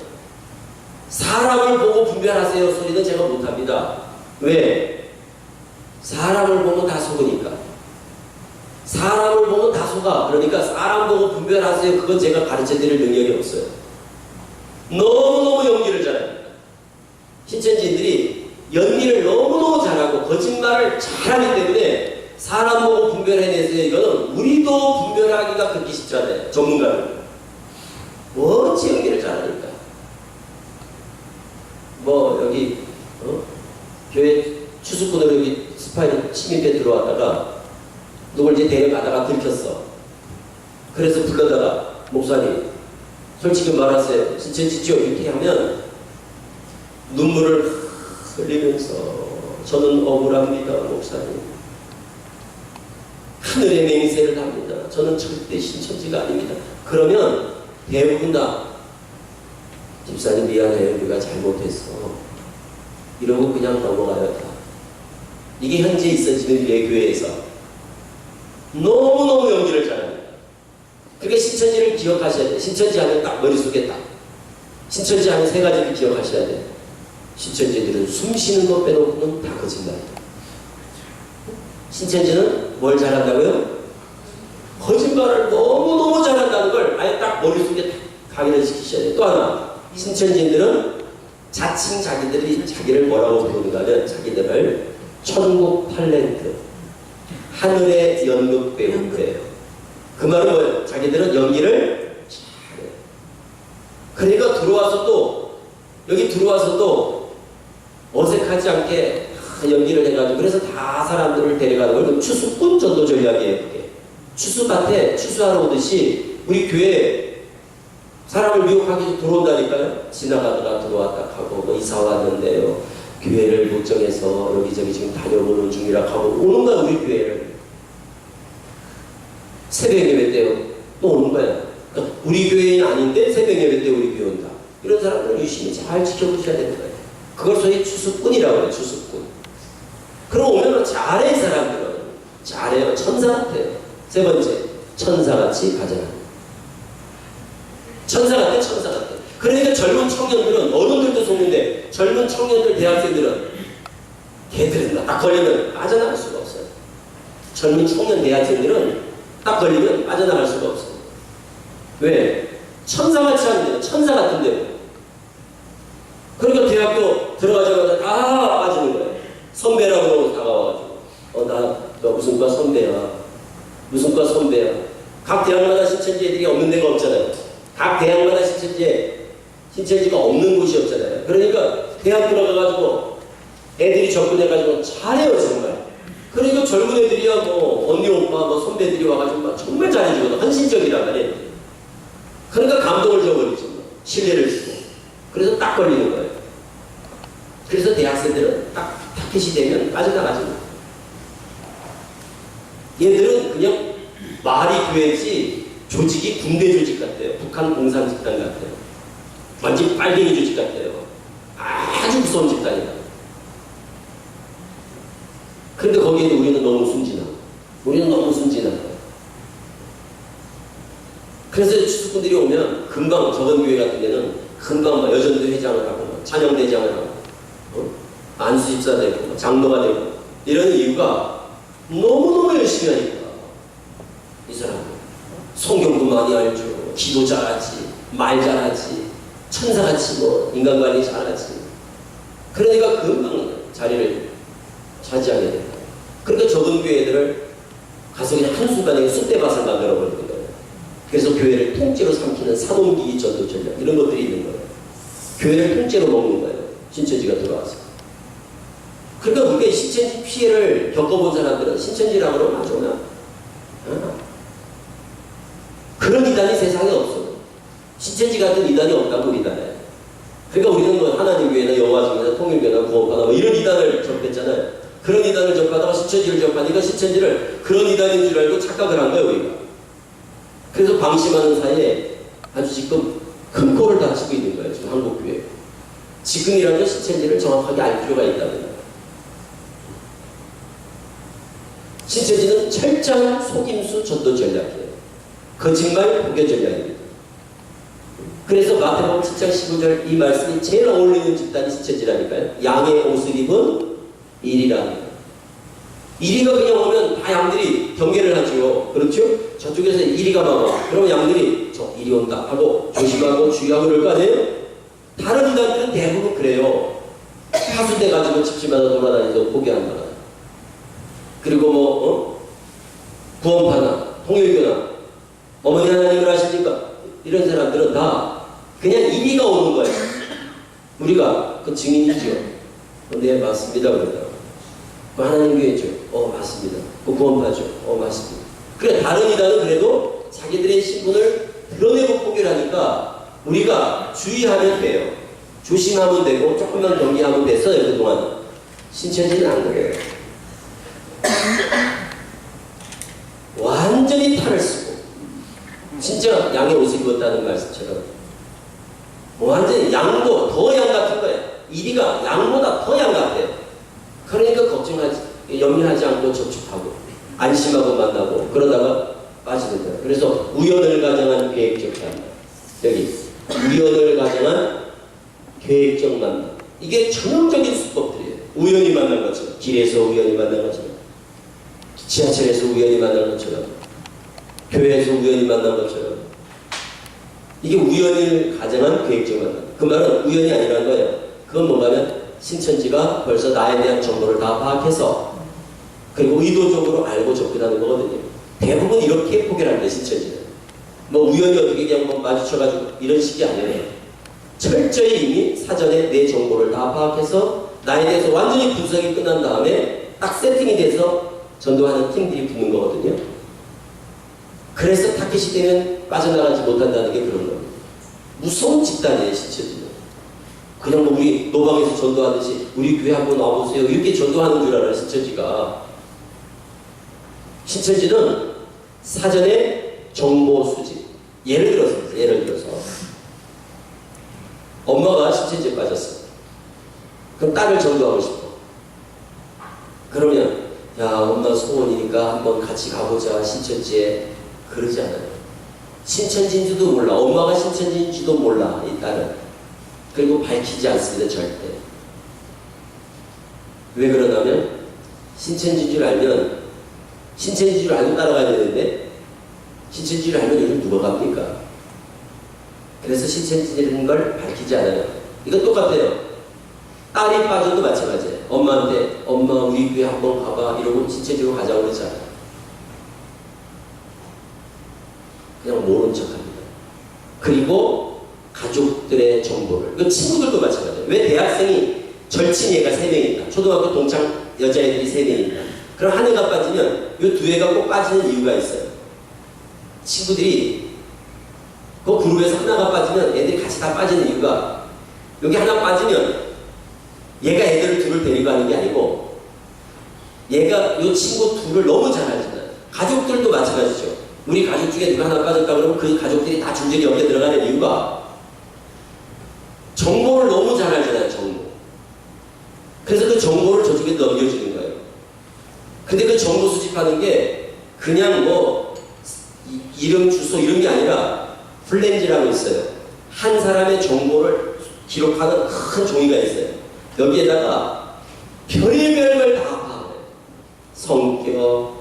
사람을 보고 분별하세요 소리는 제가 못합니다. 왜? 사람을 보면 다 속으니까. 사람을 보면 다 속아. 그러니까 사람 보고 분별하세요. 그건 제가 가르쳐드릴 능력이 없어요. 너무너무 연기를 잘합니다. 신천지인들이 연기를 너무너무 잘하고 거짓말을 잘하기 때문에 사람 보고 분별해내세요. 이거는 우리도 분별하기가 그렇게 쉽지 않아요. 전문가는. 어찌 연기를 잘하니까. 여기 교회 추수꾼으로 여기 스파인 침입해 들어왔다가 누굴 이제 데려가다가 들켰어. 그래서 불러다가 목사님 솔직히 말하세요. 신천지죠? 이렇게 하면 눈물을 흘리면서 저는 억울합니다. 목사님. 하늘의 맹세를 합니다. 저는 절대 신천지가 아닙니다. 그러면 대부분 다 집사님 미안해요. 우리가 잘못했어. 이러고 그냥 넘어가요. 다. 이게 현재 있어지는 예교회에서 너무너무 연기를 잘합니다. 그게 신천지를 기억하셔야 돼요. 신천지 하면 딱 머릿속에 딱. 신천지 하면 세 가지를 기억하셔야 돼요. 신천지들은 숨 쉬는 것 빼놓고는 다 거짓말이에요. 신천지는 뭘 잘한다고요? 거짓말을 너무너무 잘한다는 걸 아예 딱 머릿속에 각인을 시키셔야 돼요. 또 하나, 신천지인들은 자칭 자기들이 자기를 뭐라고 부르는가 하면 자기들을 천국 탤런트, 하늘의 연극 배우예요. 그 말은 뭐예요? 자기들은 연기를 잘해요. 그러니까 여기 들어와서도 어색하지 않게 연기를 해가지고 그래서 다 사람들을 데려가는 걸 추수꾼 전도 전략이에요. 그게. 추수밭에 추수하러 오듯이 우리 교회 사람을 미혹하기 위해서 들어온다니까요. 지나가다가 들어왔다 하고 이사 왔는데요. 교회를 못 정해서 여기저기 지금 다녀보는 중이라 하고 오는 거야. 우리 교회를. 새벽 예배 때요. 또 오는 거야. 그러니까 우리 교회는 아닌데 새벽 예배 때 우리 교회 온다. 이런 사람들은 유심히 잘 지켜보셔야 되는 거예요. 그걸 소위 추수꾼이라고 해요. 추수꾼. 그럼 오면은 잘해. 이 사람들은 잘해요. 천사 같아요. 세 번째, 천사같이 가잖아. 천사 같아. 천사 같아. 그러니까 젊은 청년들은 어른들도 속는데 젊은 청년들 대학생들은 걔들은 딱 걸리면 빠져나갈 수가 없어요. 젊은 청년 대학생들은 딱 걸리면 빠져나갈 수가 없어요. 왜? 천사같이 하는데요. 천사 같은데요. 그러니까 대학교 들어가자마자 다 빠지는 거예요. 선배라고 다가와가지고 너 무슨 과 선배야. 무슨 과 선배야. 각 대학마다 신천지 애들이 없는 데가 없잖아요. 각 대학마다 신천지가 없는 곳이 없잖아요. 그러니까 대학 들어가가지고 애들이 접근해가지고 잘해요. 정말. 그러니까 젊은 애들이야 언니 오빠 선배들이 와가지고 정말 잘해주거든. 헌신적이란 말이에요. 그러니까 감동을 줘버리죠. 신뢰를 주고. 그래서 딱 걸리는 거예요. 그래서 대학생들은 딱 타켓이 되면 빠져나가지. 얘들은 그냥 말이 교회지 조직이 군대 조직 같아요. 북한 공산 집단 같아요. 완전 빨갱이 조직 같아요. 아주 무서운 집단이다. 그런데 거기에는 우리는 너무 순진하고 거예요. 그래서 추수꾼들이 오면 금방 저건 교회 같은 데는 금방 여전도 회장을 하고 찬영대장을 하고 안수집사 되고 장로가 되고 이런 이유가 너무너무 열심히 하니까. 이 사람은 성경도 많이 알죠. 기도 잘하지. 말 잘하지. 천사같이 인간관리 잘하지. 그러니까 금방 자리를 차지하게 된다. 그러니까 적은 교회들을 가서 그냥 한순간에 쑥대밭을 만들어버리는 거예요. 그래서 교회를 통째로 삼키는 산옮기기 전도 전략 이런 것들이 있는 거예요. 교회를 통째로 먹는 거예요. 신천지가 들어와서. 그러니까 우리가 신천지 피해를 겪어본 사람들은 신천지라고 그러면 맞아. 그런 이단이 세상에 없어. 신천지 같은 이단이 없다고 이단에. 그러니까 우리는 뭐 하나님 교회나 여호와 증인이나 통일교나 구원파나 뭐 이런 이단을 접했잖아요. 그런 이단을 접하다가 신천지를 접하니까 신천지를 그런 이단인 줄 알고 착각을 한 거예요, 우리가. 그래서 방심하는 사이에 아주 지금 큰 꼴을 다치고 있는 거예요, 지금 한국교회. 지금이라도 신천지를 정확하게 알 필요가 있다면. 신천지는 철저한 속임수 전도 전략이에요. 거짓말 포교 전략입니다. 그래서 마태복음 7장 15절 이 말씀이 제일 어울리는 집단이 신천지라니까요. 양의 옷을 입은 이리라. 이리가 그냥 오면 다 양들이 경계를 하지요. 그렇죠? 저쪽에서 이리가 막 와. 그러면 양들이 저 이리 온다 하고 조심하고 주의하고 그럴 거 아니에요? 다른 이단들은 대부분 그래요. 하수돼 가지고 집집마다 돌아다니면서 포기한다. 그리고 구원파나 통일교나 어머니 하나님을 아십니까? 이런 사람들은 다 그냥 이리가 오는 거예요. 우리가 그 증인이죠. 네, 맞습니다. 그러다. 그 하나님 교회죠. 맞습니다. 그 구원파죠. 맞습니다. 그래, 다른 이단은 그래도 자기들의 신분을 드러내고 포기를 하니까 우리가 주의하면 돼요. 조심하면 되고 조금만 경계하면 됐어요. 그동안. 신천지는 안 그래요. 완전히 탈을 쓰고 진짜 양의 옷을 입었다는 말씀처럼 완전히 양도 더 양 같은 거예요. 이리가 양보다 더 양 같아요. 그러니까 염려하지 않고 접촉하고 안심하고 만나고 그러다가 빠지는 거예요. 그래서 우연을 가정한 계획적 만남. 여기 우연을 가정한 계획적 만남. 이게 전형적인 수법들이에요. 우연히 만난 것처럼 길에서 우연히 만난 것처럼 지하철에서 우연히 만난 것처럼 교회에서 우연히 만난 것처럼 이게 우연을 가정한 계획적 만남. 그 말은 우연이 아니라는 거예요. 그건 뭐냐면 신천지가 벌써 나에 대한 정보를 다 파악해서 그리고 의도적으로 알고 접근하는 거거든요. 대부분 이렇게 포기를 합니다. 신천지는. 뭐 우연히 어떻게 그냥 뭐 마주쳐가지고 이런 식이 아니에요. 철저히 이미 사전에 내 정보를 다 파악해서 나에 대해서 완전히 분석이 끝난 다음에 딱 세팅이 돼서 전도하는 팀들이 붙는 거거든요. 그래서 타켓이 되면 빠져나가지 못한다는 게 그런 겁니다. 무서운 집단이에요, 신천지는. 그냥 뭐 우리 노방에서 전도하듯이 우리 교회 한번 와보세요. 이렇게 전도하는 줄 알아요, 신천지가. 신천지는 사전에 정보 수집. 예를 들어서 엄마가 신천지에 빠졌어. 그럼 딸을 전도하고 싶어. 그러면 야, 엄마 소원이니까 한번 같이 가보자, 신천지에. 그러지 않아요. 신천지인지도 몰라. 엄마가 신천지인지도 몰라, 이 딸은. 그리고 밝히지 않습니다, 절대. 왜 그러냐면 신천지인 줄 알면 신천지인 줄 알고 따라가야 되는데 신천지를 알면 요즘 누가 갑니까? 그래서 신천지라는 걸 밝히지 않아요. 이건 똑같아요. 딸이 빠져도 마찬가지예요. 엄마한테 엄마 우리 교회 한번 가봐 이러고 신천지로 가자고 그러지 않아요. 그냥 모른 척합니다. 그리고 가족들의 정보를, 그 친구들도 마찬가지예요. 왜 대학생이 절친 애가 3명 있다. 초등학교 동창 여자애들이 3명 있다. 그럼 한 애가 빠지면 이 두 애가 꼭 빠지는 이유가 있어요. 친구들이 그 그룹에서 하나가 빠지면 애들이 같이 다 빠지는 이유가 여기 하나 빠지면 얘가 애들을 둘을 데리고 가는 게 아니고 얘가 이 친구 둘을 너무 잘 알잖아요. 가족들도 마찬가지죠. 우리 가족 중에 누가 하나 빠졌다 그러면 그 가족들이 다 준전히 여기에 들어가는 이유가 정보를 너무 잘 알잖아요. 정보. 그래서 그 정보를 저쪽에 넘겨주는 거예요. 근데 그 정보 수집하는 게 그냥 뭐 이름 주소 이런 게 아니라 플랜지라고 있어요. 한 사람의 정보를 기록하는 큰 종이가 있어요. 여기에다가 별의별 걸 다 파악해요. 성격,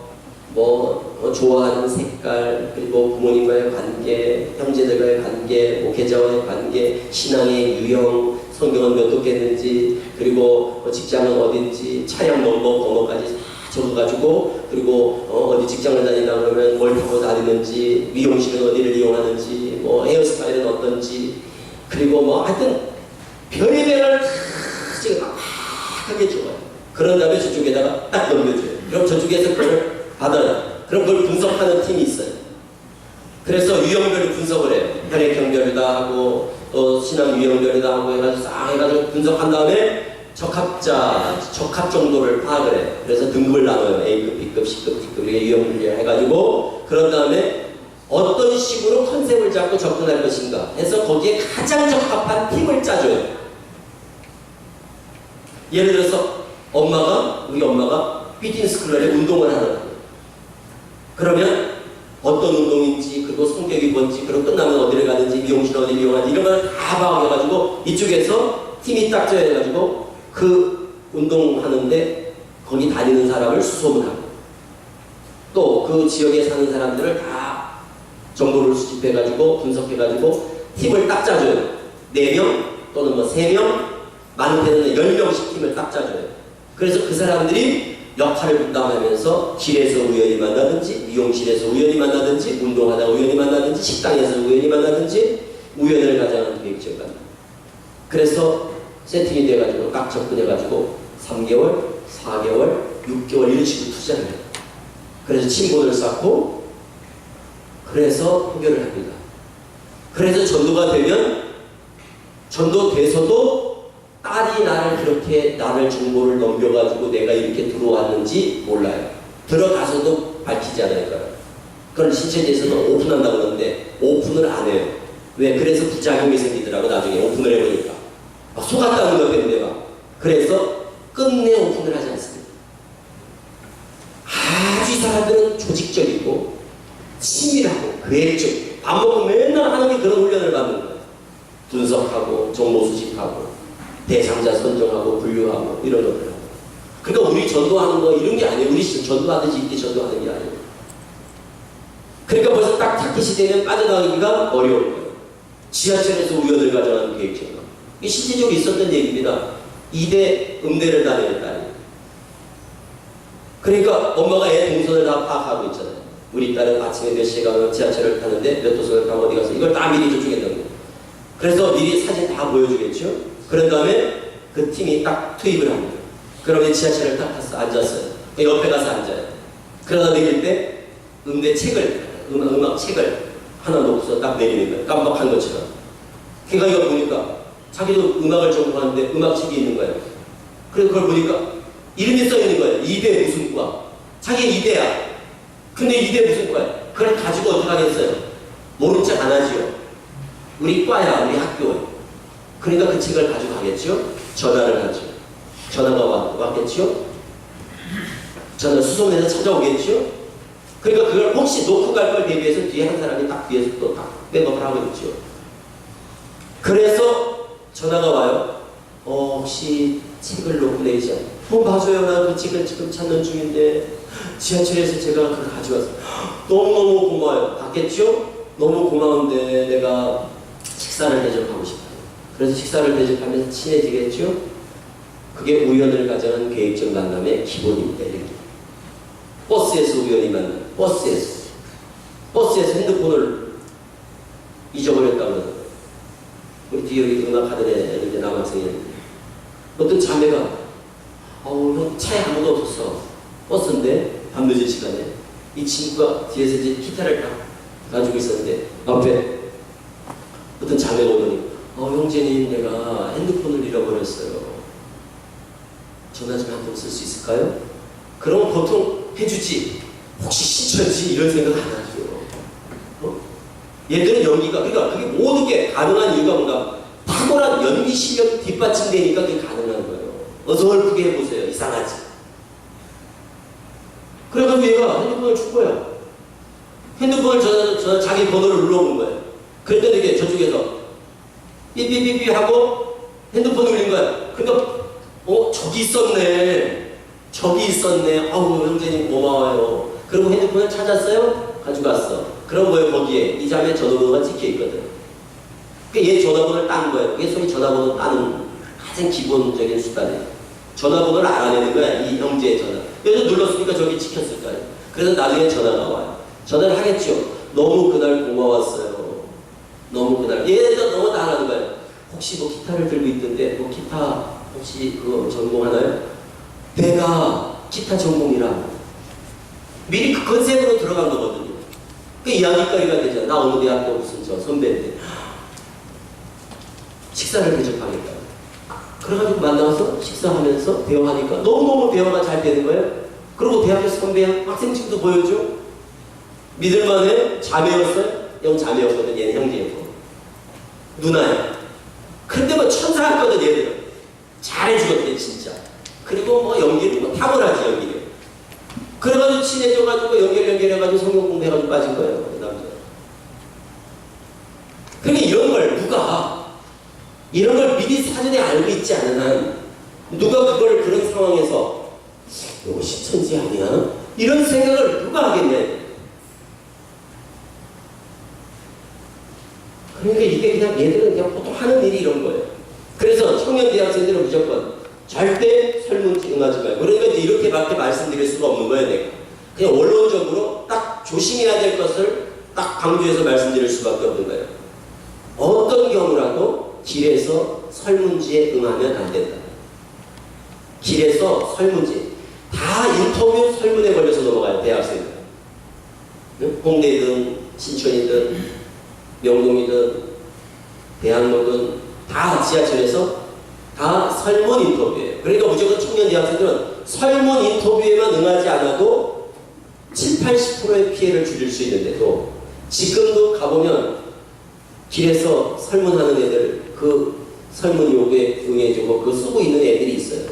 좋아하는 색깔, 그리고 부모님과의 관계, 형제들과의 관계, 목회자와의 관계, 신앙의 유형, 성경은 몇 독했는지, 그리고 직장은 어딘지, 차량 넘버, 번호까지 다 적어가지고, 그리고 어디 직장을 다니다 그러면 뭘 타고 다니는지, 미용실은 어디를 이용하는지, 헤어스타일은 어떤지, 그리고 하여튼 별의별 정확하게 줘요. 그런 다음에 저쪽에다가 딱 넘겨줘요. 그럼 저쪽에서 그걸 받아요. 그럼 그걸 분석하는 팀이 있어요. 그래서 유형별로 분석을 해요. 혈액형별이다 하고 신앙 유형별이다 하고 해가지고 싹 해가지고 분석한 다음에 적합자, 적합 정도를 파악을 해요. 그래서 등급을 나눠요. A급, B급, C급, D급 이렇게 유형별로 해가지고 그런 다음에 어떤 식으로 컨셉을 잡고 접근할 것인가 해서 거기에 가장 적합한 팀을 짜줘요. 예를 들어서 우리 엄마가 피트니스 클럽에 운동을 하는 거예요. 그러면 어떤 운동인지 그리고 성격이 뭔지 그리고 끝나면 어디를 가는지 미용실 어디를 이용하는지 이런 걸 다 파악해가지고 이쪽에서 팀이 딱 짜여가지고 그 운동하는데 거기 다니는 사람을 수소문하고 또 그 지역에 사는 사람들을 다 정보를 수집해가지고 분석해가지고 팀을 딱 짜줘요. 4명 또는 뭐 3명 많은 데는 10명씩 팀을 딱 짜줘요. 그래서 그 사람들이 역할을 분담하면서 길에서 우연히 만나든지 미용실에서 우연히 만나든지 운동하다가 우연히 만나든지 식당에서 우연히 만나든지 우연을 가장한 계획적인 만남. 그래서 세팅이 돼가지고 딱 접근해가지고 3개월, 4개월, 6개월 이런 식으로 투자를 해요. 그래서 친분을 쌓고 그래서 해결을 합니다. 그래서 전도가 되면 전도돼서도 딸이 나를 정보를 넘겨가지고 내가 이렇게 들어왔는지 몰라요. 들어가서도 밝히지 않아요. 그건 신체대에서는 오픈한다고 그러는데 오픈을 안 해요. 왜? 그래서 부작용이 생기더라고. 나중에 오픈을 해보니까 속았다는 것 때문에 그래서 끝내 오픈을 하지 않습니다. 아주 이 사람들은 조직적이고 치밀하고 계획적이고 밥 먹고 맨날 하는 게 그런 훈련을 받는 거예요. 분석하고 정보 수집하고 대상자 선정하고 분류하고 이런 것들 하고. 그러니까 우리 전도하는 거 이런 게 아니에요. 우리 전도하듯이 이렇게 전도하는 게 아니에요. 그러니까 벌써 딱 타깃이 되면 빠져나가기가 어려울 거예요. 지하철에서 우연을 가져가는 계획처럼. 이게 실질적으로 있었던 얘기입니다. 2대 음대를 다니는 딸이. 그러니까 엄마가 애 동선을 다 파악하고 있잖아요. 우리 딸은 아침에 몇 시에 가면 지하철을 타는데 몇 호선을 타고 어디 가서 이걸 다 미리 저쪽에 넣는 거예요. 그래서 미리 사진 다 보여주겠죠. 그런 다음에 그 팀이 딱 투입을 합니다. 그러면 지하철을 딱 타서 앉았어요. 옆에 가서 앉아요. 그러다 내릴 때 음대 책을 음악 책을 하나 놓고서 딱 내리는 거예요. 깜빡한 것처럼. 걔가 이거 보니까 자기도 음악을 전공하는데 음악책이 있는 거예요. 그래서 그걸 보니까 이름이 써 있는 거예요. 2대 무슨 과. 자기 2대야. 근데 2대 무슨 과야. 그걸 가지고 어떻게 하겠어요? 모른 척 안 하지요. 우리 과야, 우리 학교. 그러니까 그 책을 가지고 가겠죠? 전화를 하죠. 전화가 왔겠죠? 전화 수송해서 찾아오겠죠? 그러니까 그걸 혹시 놓고 갈 걸 대비해서 뒤에 한 사람이 딱 뒤에서 또 딱 백업을 하고 있죠. 그래서 전화가 와요. 혹시 책을 놓고 내리지 않아요? 맞아요. 나 그 책을 지금 찾는 중인데 지하철에서 제가 그걸 가져왔어요. 너무너무 고마워요. 받겠죠? 너무 고마운데 내가 식사를 대접하고 싶어요. 그래서 식사를 대접하면서 친해지겠죠? 그게 우연을 가져가는 계획적 만남의 기본입니다. 이렇게. 버스에서 우연히 만나. 버스에서 핸드폰을 잊어버렸다면 우리 뒤에 여기 음악 하던 애 남학생이었는데 어떤 자매가 형 차에 아무도 없었어. 버스인데 밤 늦은 시간에 이 친구가 뒤에서 이제 기타를 딱 가지고 있었는데 앞에 어떤 자매가 오더니 형제님 내가 핸드폰을 잃어버렸어요. 전화 좀 한 통 쓸 수 있을까요? 그러면 보통 해주지. 혹시 신천지 이런 생각 안 하죠. 얘들은 연기가 그러니까 그게 모든 게 가능한 이유가 뭔가 탁월한 연기 실력 뒷받침되니까 그게 가능한 거예요. 어설프게 해보세요. 이상하지. 그래가지고 얘가 핸드폰을 준 거야. 핸드폰을 전화 자기 번호를 눌러본 거예요. 그랬더니 이게 저쪽에서 삐삐삐삐 하고 핸드폰을 울린 거야. 그러니까 저기 있었네. 형제님 고마워요. 그리고 핸드폰을 찾았어요. 가지고 왔어. 그럼 뭐예요? 거기에 이 자매 전화번호가 찍혀있거든. 그러니까 얘 전화번호를 딴 거예요. 그게 소위 전화번호 따는 가장 기본적인 수단이에요. 전화번호를 알아내는 거야. 이 형제의 전화. 그래서 눌렀으니까 저기 찍혔을 거예요. 그래서 나중에 전화가 와요. 전화를 하겠죠. 너무 그날 고마웠어요. 너무 그날. 얘도 너무 다 하는 거예요. 혹시 뭐 기타를 들고 있던데 뭐 기타 혹시 그거 전공하나요? 내가 기타 전공이라 미리 그 컨셉으로 들어간 거거든요. 그 이야기거리가 되잖아. 나 어느 대학교 무슨 저 선배인데 식사를 대접하겠다. 그래가지고 만나서 식사하면서 대화하니까 너무너무 대화가 잘 되는 거예요. 그리고 대학교 선배 학생 친구도 보여줘. 믿을만해. 자매였어요. 형 자매였거든. 얘는 형제였고 누나야. 근데 뭐 천사였거든 얘들은. 잘해주거든 진짜. 그리고 뭐 연기는 뭐 탁월하지 연기를. 그래가지고 친해져가지고 연결해가지고 성경 공부해가지고 빠진 거예요 그 남자. 그러니까 이런 걸 누가 이런 걸 미리 사전에 알고 있지 않은 한 누가 그걸 그런 상황에서 이거 신천지 아니야? 이런 생각을 누가 하겠냐. 그러니까 이게 그냥 얘들은 그냥 보통 하는 일이 이런 거예요. 그래서 청년 대학생들은 무조건 절대 설문지 응하지 말고. 그러니까 이렇게밖에 말씀드릴 수가 없는 거예요. 내가 그냥 원론적으로 딱 조심해야 될 것을 딱 강조해서 말씀드릴 수밖에 없는 거예요. 어떤 경우라도 길에서 설문지에 응하면 안 된다. 길에서 설문지 다 인터뷰 설문에 걸려서 넘어가요. 대학생들. 홍대든 신촌이든 명동이든 대학로든 다 지하철에서 다 설문 인터뷰예요. 그러니까 무조건 청년 대학생들은 설문 인터뷰에만 응하지 않아도 7, 80%의 피해를 줄일 수 있는데도 지금도 가보면 길에서 설문하는 애들 그 설문 요구에 응해주고 그거 쓰고 있는 애들이 있어요.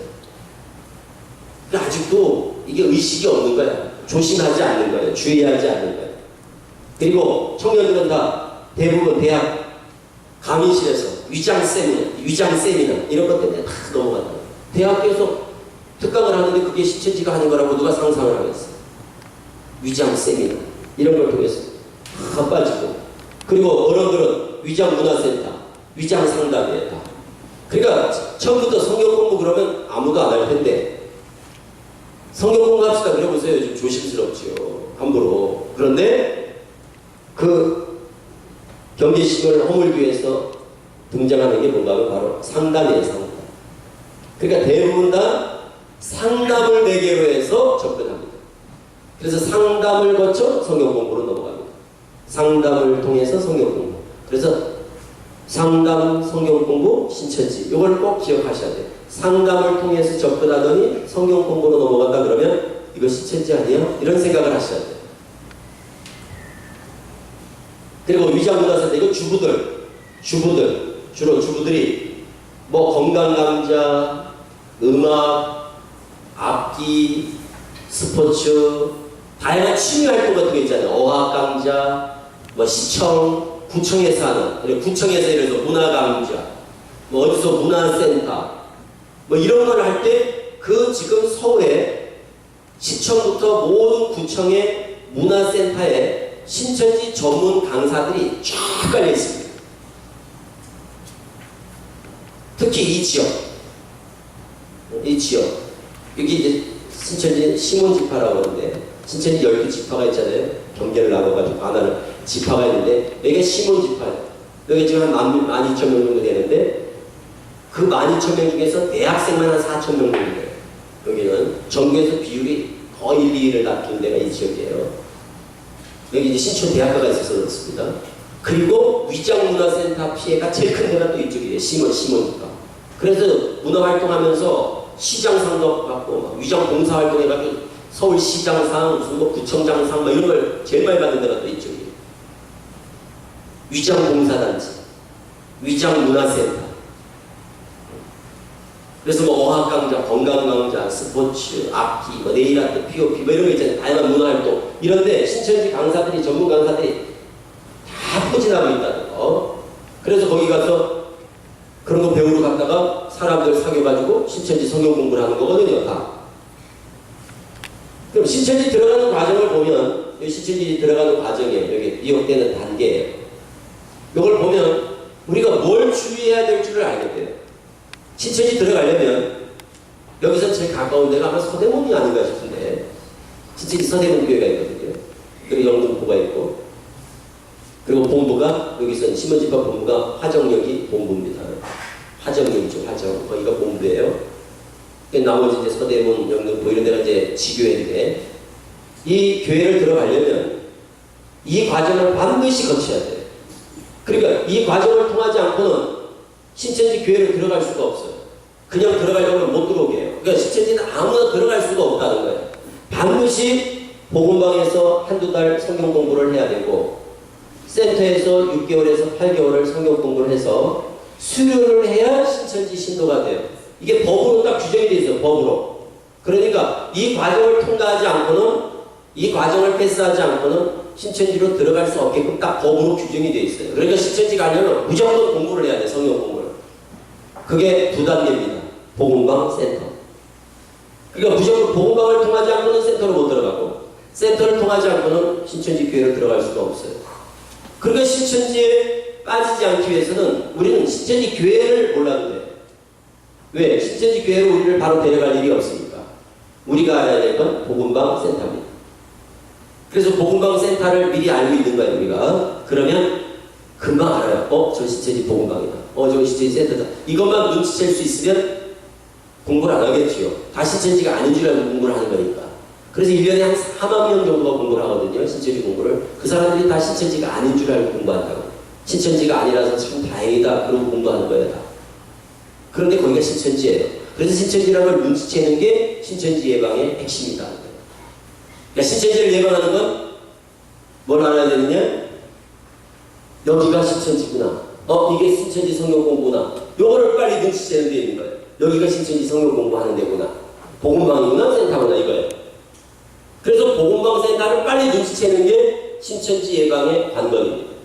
아직도 이게 의식이 없는 거야. 조심하지 않는 거예요. 주의하지 않는 거예요. 그리고 청년들은 다 대부분 대학 강의실에서 위장 세미나 이런 것 때문에 다 넘어간다. 대학교에서 특강을 하는데 그게 신천지가 하는 거라고 누가 상상을 하겠어. 위장 세미나 이런 걸 통해서 다 빠지고. 그리고 어른들은 위장 문화센터, 위장 상담이에요. 다. 그러니까 처음부터 성경 공부 그러면 아무도 안 할 텐데 성경 공부 합시다 그래보세요. 좀 조심스럽지요. 함부로. 그런데 그 경계심을 허물기 위해서 등장하는 게 뭔가 하면 바로 상담이에요. 상담. 그러니까 대부분 다 상담을 매개로 해서 접근합니다. 그래서 상담을 거쳐 성경 공부로 넘어갑니다. 상담을 통해서 성경 공부. 그래서 상담, 성경 공부, 신천지 이걸 꼭 기억하셔야 돼요. 상담을 통해서 접근하더니 성경 공부로 넘어간다 그러면 이거 신천지 아니야? 이런 생각을 하셔야 돼요. 그리고 위장문화센터 이거 주로 주부들이 뭐 건강 강좌, 음악, 악기, 스포츠, 다양한 취미 활동 같은 거 있잖아요. 어학 강좌, 뭐 시청, 구청에서 하는, 그리고 구청에서 예를 들어서 문화 강좌, 뭐 어디서 문화센터, 뭐 이런 걸 할 때 그 지금 서울에 시청부터 모든 구청의 문화센터에 신천지 전문 강사들이 쫙 깔려 있습니다. 특히 이 지역, 여기 이제 신천지 시몬지파라고 하는데 신천지 12지파가 있잖아요. 경계를 나눠가지고 하나는 지파가 있는데 여기가 시몬지파예요. 여기 지금 한 12,000명 정도 되는데 그 12,000명 중에서 대학생만 한 4,000명 정도 돼요. 여기는 전교에서 비율이 거의 1, 2위를 다투는 데가 이 지역이에요. 여기 이제 신촌대학교가 있어서 그렇습니다. 그리고 위장문화센터 피해가 제일 큰 데가 또 이쪽이에요. 시몬지파. 그래서 문화활동하면서 시장상도 받고 막 위장봉사활동 해가지고 서울시장상, 무슨 뭐 구청장상 뭐 이런 걸 제일 많이 받는 데가 또 이쪽이에요. 위장봉사단체, 위장문화센터. 그래서 뭐 어학강좌, 건강강좌, 스포츠, 악기, 뭐 네일아트, POP 뭐 이런 거 있잖아요. 다양한 문화활동. 이런데 신천지 강사들이, 전문 강사들이 다 포진하고 있다는 거. 그래서 거기 가서 그런 거 배우러 갔다가 사람들 사귀어가지고 신천지 성경 공부를 하는 거거든요. 다. 그럼 신천지 들어가는 과정을 보면 여기 신천지 들어가는 과정이에요. 여기 미혹되는 단계예요. 이걸 보면 우리가 뭘 주의해야 될 줄을 알게 돼요. 신천지 들어가려면 여기서 제일 가까운 데가 아마 서대문이 아닌가 싶은데 신천지 서대문 교회가 있거든요. 그리고 영등포가 있고 그리고 본부가 여기서 시몬지파 본부가 화정역이 본부입니다. 화정이죠, 화정. 거기가 본부예요. 나머지 이제 서대문, 영등포 이런 데가 이제 지교회인데, 이 교회를 들어가려면 이 과정을 반드시 거쳐야 돼요. 그러니까 이 과정을 통하지 않고는 신천지 교회를 들어갈 수가 없어요. 그냥 들어가려면 못 들어오게 해요. 그러니까 신천지는 아무나 들어갈 수가 없다는 거예요. 반드시 복음방에서 한두 달 성경 공부를 해야 되고, 센터에서 6개월에서 8개월을 성경 공부를 해서 수료를 해야 신천지 신도가 돼요. 이게 법으로 딱 규정이 되어 있어요. 법으로. 그러니까 이 과정을 통과하지 않고는, 이 과정을 패스하지 않고는 신천지로 들어갈 수 없게끔 딱 법으로 규정이 되어 있어요. 그러니까 신천지 가려면 무조건 공부를 해야 돼, 성경 공부를. 그게 두 단계입니다. 복음방, 센터. 그러니까 무조건 복음방을 통하지 않고는 센터로 못 들어가고, 센터를 통하지 않고는 신천지 교회로 들어갈 수가 없어요. 그러니까 신천지에 빠지지 않기 위해서는 우리는 신천지 교회를 몰라도 돼요. 왜? 신천지 교회로 우리를 바로 데려갈 일이 없으니까. 우리가 알아야 될 건 복음방 센터입니다. 그래서 복음방 센터를 미리 알고 있는 거예요, 우리가. 그러면 금방 알아요. 저 신천지 복음방이다. 저 신천지 센터다. 이것만 눈치챌 수 있으면 공부를 안 하겠지요. 다 신천지가 아닌 줄 알고 공부를 하는 거니까. 그래서 1년에 한 4만 명 정도가 공부를 하거든요, 신천지 공부를. 그 사람들이 다 신천지가 아닌 줄 알고 공부한다고. 신천지가 아니라서 참 다행이다. 그러고 공부하는 거예요, 다. 그런데 거기가 신천지예요. 그래서 신천지라는 걸 눈치채는 게 신천지 예방의 핵심이다. 그러니까 신천지를 예방하는 건 뭘 알아야 되느냐? 여기가 신천지구나. 이게 신천지 성경 공부구나. 요거를 빨리 눈치채는 데 있는 거예요. 여기가 신천지 성경 공부하는 데구나. 복음방이구나, 센터구나, 이거예요. 그래서 복음방 센터를 빨리 눈치채는 게 신천지 예방의 관건입니다.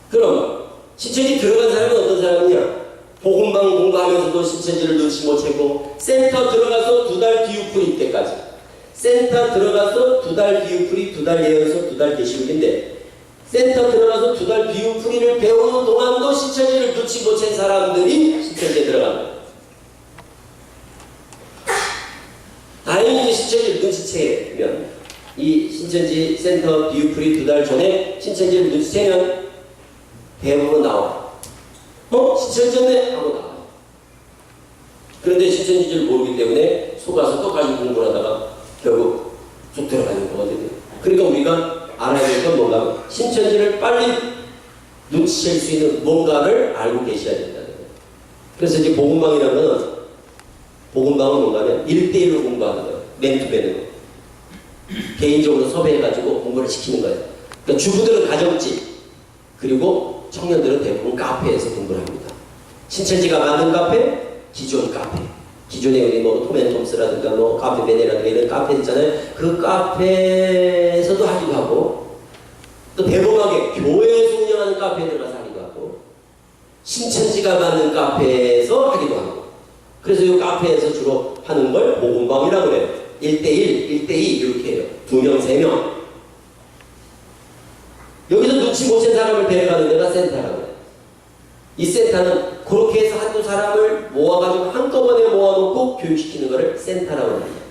그럼 신천지 들어간 사람은 어떤 사람이냐? 복음방 공부하면서도 신천지를 눈치 못 채고, 센터 들어가서 2달 뒤우풀이 때까지, 센터 들어가서 2달 뒤우풀이, 2달 예언서, 2달 계시록인데, 센터 들어가서 2달 뒤우풀이를 배우는 동안도 신천지를 눈치 못 챈 사람들이 신천지에 들어갑니다. 다행히 신천지를 눈치채면, 이 신천지 센터 뒤우풀이 2달 전에 신천지를 눈치채면 대부분 나와. 신천지였네? 하고 나와. 그런데 신천지를 모르기 때문에 속아서 똑같이 공부를 하다가 결국 쭉 들어가는 거거든요. 그러니까 우리가 알아야 될 건 뭔가, 신천지를 빨리 눈치챌 수 있는 뭔가를 알고 계셔야 된다는 거예요. 그래서 이제 복음방이라는 거는, 복음방은 뭔가면 1대1로 공부하는 거예요. 맨투맨으로. 개인적으로 섭외해가지고 공부를 시키는 거예요. 그러니까 주부들은 가정집, 그리고 청년들은 대부분 카페에서 공부를 합니다. 신천지가 만든 카페, 기존 카페. 기존에 우리 톰앤톰스라든가 카페 베네라든가 이런 카페 있잖아요. 그 카페에서도 하기도 하고, 또 대범하게 교회에서 운영하는 카페에 들어가서 하기도 하고, 신천지가 만든 카페에서 하기도 하고. 그래서 이 카페에서 주로 하는 걸 복음방이라고 해요. 1대1, 1대2 이렇게 해요. 2명, 3명. 여기서 눈치 못 챈 사람을 데려가는 데가 센터라고 해요. 이 센터는 그렇게 해서 한두 사람을 모아가지고 한꺼번에 모아놓고 교육시키는 것을 센터라고 합니다.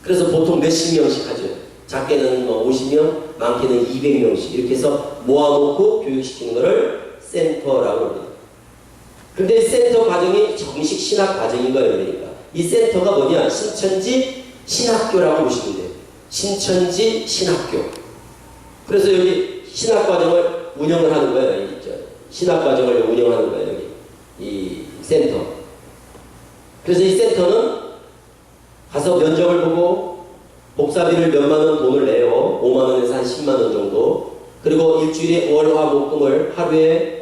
그래서 보통 몇십 명씩 하죠. 작게는 50명, 많게는 200명씩 이렇게 해서 모아놓고 교육시키는 것을 센터라고 합니다. 근데 센터 과정이 정식 신학 과정인 거예요. 그러니까 이 센터가 뭐냐? 신천지 신학교라고 보시면 돼요. 신천지 신학교. 그래서 여기 신학 과정을 운영을 하는 거예요. 여기 있죠. 신학 과정을 운영하는 거예요. 여기 이 센터. 그래서 이 센터는 가서 면접을 보고 복사비를 몇만 원 돈을 내요. 5만 원에서 한 10만 원 정도. 그리고 일주일에 월화목금을 하루에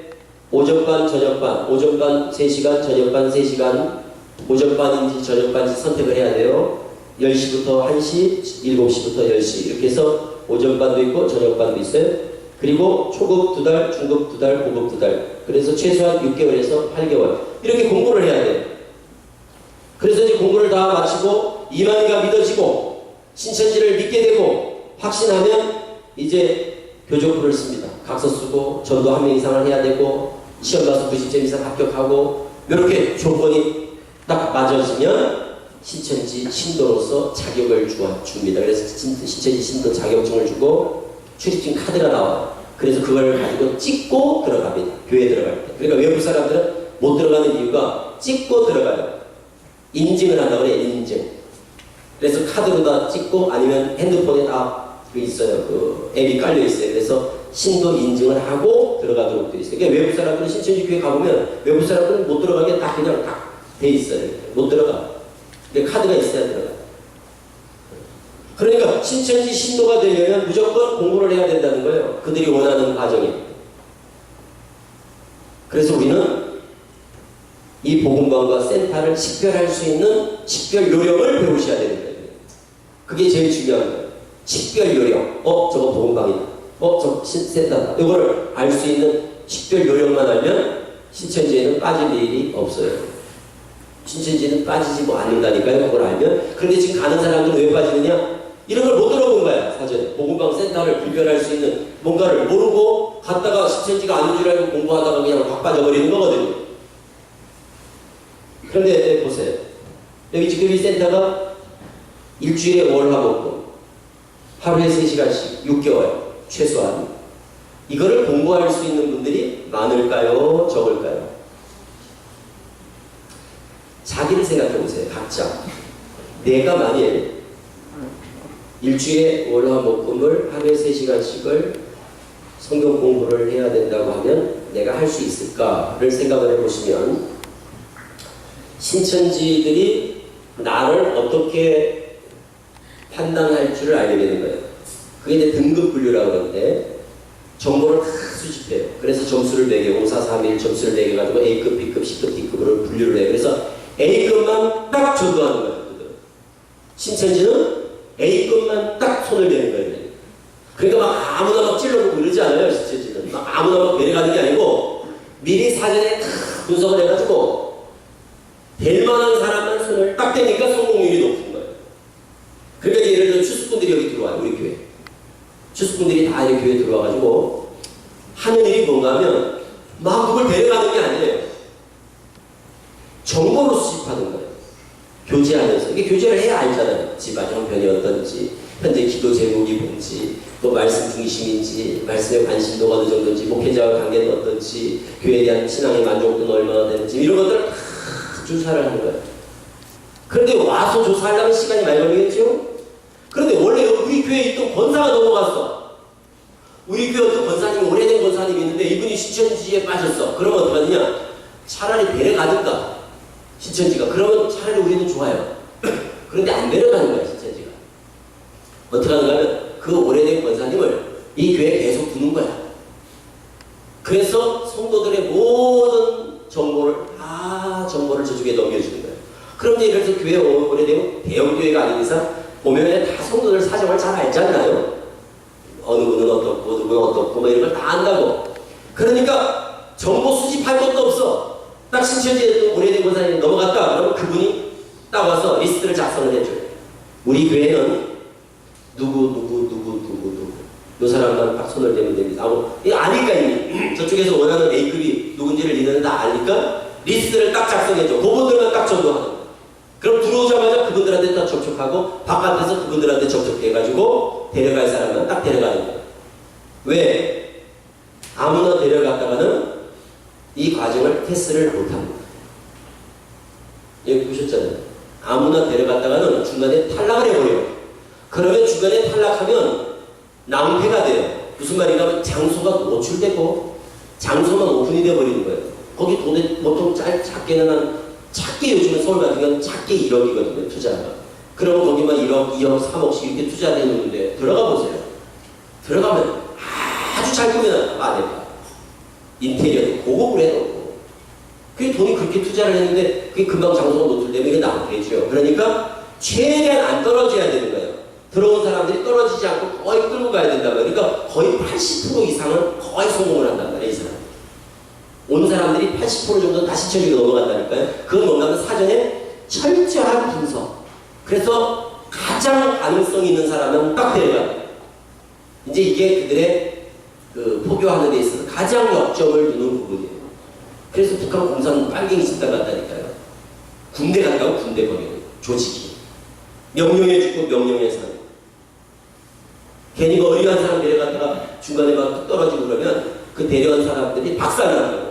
오전반, 저녁반, 오전반 3시간, 저녁반 3시간, 오전반인지 저녁반인지 선택을 해야 돼요. 10시부터 1시, 7시부터 10시 이렇게 해서 오전반도 있고 저녁반도 있어요. 그리고 초급 2달, 중급 2달, 고급 2달. 그래서 최소한 6개월에서 8개월 이렇게 공부를 해야 돼요. 그래서 이제 공부를 다 마치고 이만희가 믿어지고 신천지를 믿게 되고 확신하면 이제 교족부를 씁니다. 각서 쓰고 전도 한 명 이상을 해야 되고 시험 봐서 90점 이상 합격하고 이렇게 조건이 딱 맞아지면 신천지 신도로서 자격을 줍니다. 그래서 신천지 신도 자격증을 주고 출입증 카드가 나와요. 그래서 그걸 가지고 찍고 들어갑니다. 교회 들어갈 때. 그러니까 외부 사람들은 못 들어가는 이유가 찍고 들어가요. 인증을 한다고 그래요. 인증. 그래서 카드로다 찍고 아니면 핸드폰에 다 그 있어요. 그 앱이 깔려 있어요. 그래서 신도 인증을 하고 들어가도록 돼 있어요. 그러니까 외국 사람들은 신천지 교회 가보면 외국 사람들은 못 들어가게 딱 그냥 딱 돼 있어요. 못 들어가. 근데 카드가 있어야 들어가. 그러니까 신천지 신도가 되려면 무조건 공부를 해야 된다는 거예요. 그들이 원하는 과정이. 그래서 우리는 이 복음방과 센터를 식별할 수 있는 식별 요령을 배우셔야 되는 거예요. 그게 제일 중요한 거예요. 식별 요령. 저거 복음방이다. 저거 센터다. 이거를 알 수 있는 식별 요령만 알면 신천지에는 빠질 일이 없어요. 신천지는 빠지지 않는다니까요. 그걸 알면. 그런데 지금 가는 사람들은 왜 빠지느냐? 이런 걸 못 들어본 거야. 사전에. 복음방 센터를 분별할 수 있는 뭔가를 모르고 갔다가 신천지가 아닌 줄 알고 공부하다가 그냥 확 빠져버리는 거거든요. 그런데 보세요. 여기 지금 이 센터가 일주일에 월화목금 하루에 3시간씩 6개월 최소한 이거를 공부할 수 있는 분들이 많을까요? 적을까요? 자기를 생각해 보세요. 각자. 내가 만일 일주일에 월화목금을 하루에 3시간씩을 성경 공부를 해야 된다고 하면 내가 할 수 있을까를 생각을 해보시면 신천지들이 나를 어떻게 판단할 줄을 알게 되는 거예요. 그게 이제 등급 분류라고 하는데 정보를 다 수집해요. 그래서 점수를 매겨 5, 4, 3, 1 점수를 매겨가지고 A급, B급, C급, D급으로 분류를 해요. 그래서 A급만 딱 전도하는 거예요. 신천지는 A급만 딱 손을 대는 거예요. 그러니까 막 아무나 막 찔러보고 그러지 않아요. 신천지는 막 아무나 막 내려가는 게 아니고 미리 사전에 다 분석을 해가지고 될 만한 사람만 손을 딱 대니까 성공률이 높은 거예요. 그러니까 예를 들어 추수꾼들이 여기 들어와요. 우리 교회. 추수꾼들이 다 이 교회에 들어와가지고 하는 일이 뭔가 하면 막 누굴 데려가는 게 아니에요. 정보로 수집하는 거예요. 교제하면서. 이게 교제를 해야 알잖아요. 집안 형편이 어떤지, 현재 기도 제목이 뭔지, 또 말씀 중심인지, 말씀에 관심도가 어느 정도인지, 목회자와 관계는 어떤지, 교회에 대한 신앙의 만족도는 얼마나 되는지 이런 것들을 다 조사를 하는 거예요. 그런데 와서 조사하려면 시간이 많이 걸리겠죠? 그런데 원래 우리 교회에 있던 권사가 넘어갔어. 우리 교회 어떤 권사님이 오래된 권사님이 있는데 이분이 신천지에 빠졌어. 그러면 어떡하느냐? 차라리 데려가든가. 신천지가. 그러면 차라리 우리는 좋아요. 그런데 안 데려가는 거야, 신천지가. 어떻게 하는가 하면 그 오래된 권사님을 이 교회에 계속 두는 거야. 그래서 성도들의 모든 정보를 다 정보를 저쪽에 넘겨주는 거예요. 그럼 이제 예를 들어서 교회 오래되고 대형 교회가 아닌 이상 보면 다 성도들 사정을 잘 알잖아요. 어느 분은 어떻고 누구는 어떻고 뭐 이런 걸 다 안다고. 그러니까 정보 수집할 것도 없어. 딱 신천지에 오래된 권사님이 넘어갔다 그러면 그분이 딱 와서 리스트를 작성을 해줘요. 우리 교회는 누구 요 사람만 딱 손을 대면 됩니다. 이거 아니까 이미 저쪽에서 원하는 A급이 누군지를 니네는 다 아니까 리스트를 딱 작성해줘. 그분들만 딱 전도하는 거야. 그럼 들어오자마자 그분들한테 딱 접촉하고 바깥에서 그분들한테 접촉해가지고 데려갈 사람만 딱 데려가는 거야. 왜? 아무나 데려갔다가는 이 과정을 패스를 못합니다. 여기 보셨잖아요. 아무나 데려갔다가는 중간에 탈락을 해버려요. 그러면 중간에 탈락하면 낭패가 돼요. 무슨 말인가 하면 장소가 노출되고 장소만 오픈이 돼버리는 거예요. 거기 돈에 보통 작게는 작게 요즘은 서울 같은 경우는 작게 1억이거든요. 투자가. 그러면 거기만 1억, 2억, 3억씩 이렇게 투자되는데 들어가 보세요. 들어가면 아주 잘 꾸며놨다. 안에가. 인테리어도 고급을 해놓고. 그게 돈이 그렇게 투자를 했는데 그게 금방 장소가 노출되면 이게 낭패죠. 그러니까 최대한 안 떨어져야 되는 거예요. 들어온 사람들이 떨어지지 않고 거의 끌고 가야 된단 말이에요. 그러니까 거의 80% 이상은 거의 성공을 한단 말이에요. 이 사람. 온 사람들이 80% 정도 다시 천지로 넘어간다니까요. 그건 뭔가 하면 사전에 철저한 분석. 그래서 가장 가능성 있는 사람은 딱 데려가요. 이제 이게 그들의 그 포교하는 데 있어서 가장 역점을 두는 부분이에요. 그래서 북한 공산 빨갱이 집단 같다니까요. 군대 간다고 군대 버리는 조직이. 명령해 주고 명령해 사는. 괜히 어리한 사람 데려갔다가 중간에 막 떨어지고 그러면 그 데려간 사람들이 박살난다고.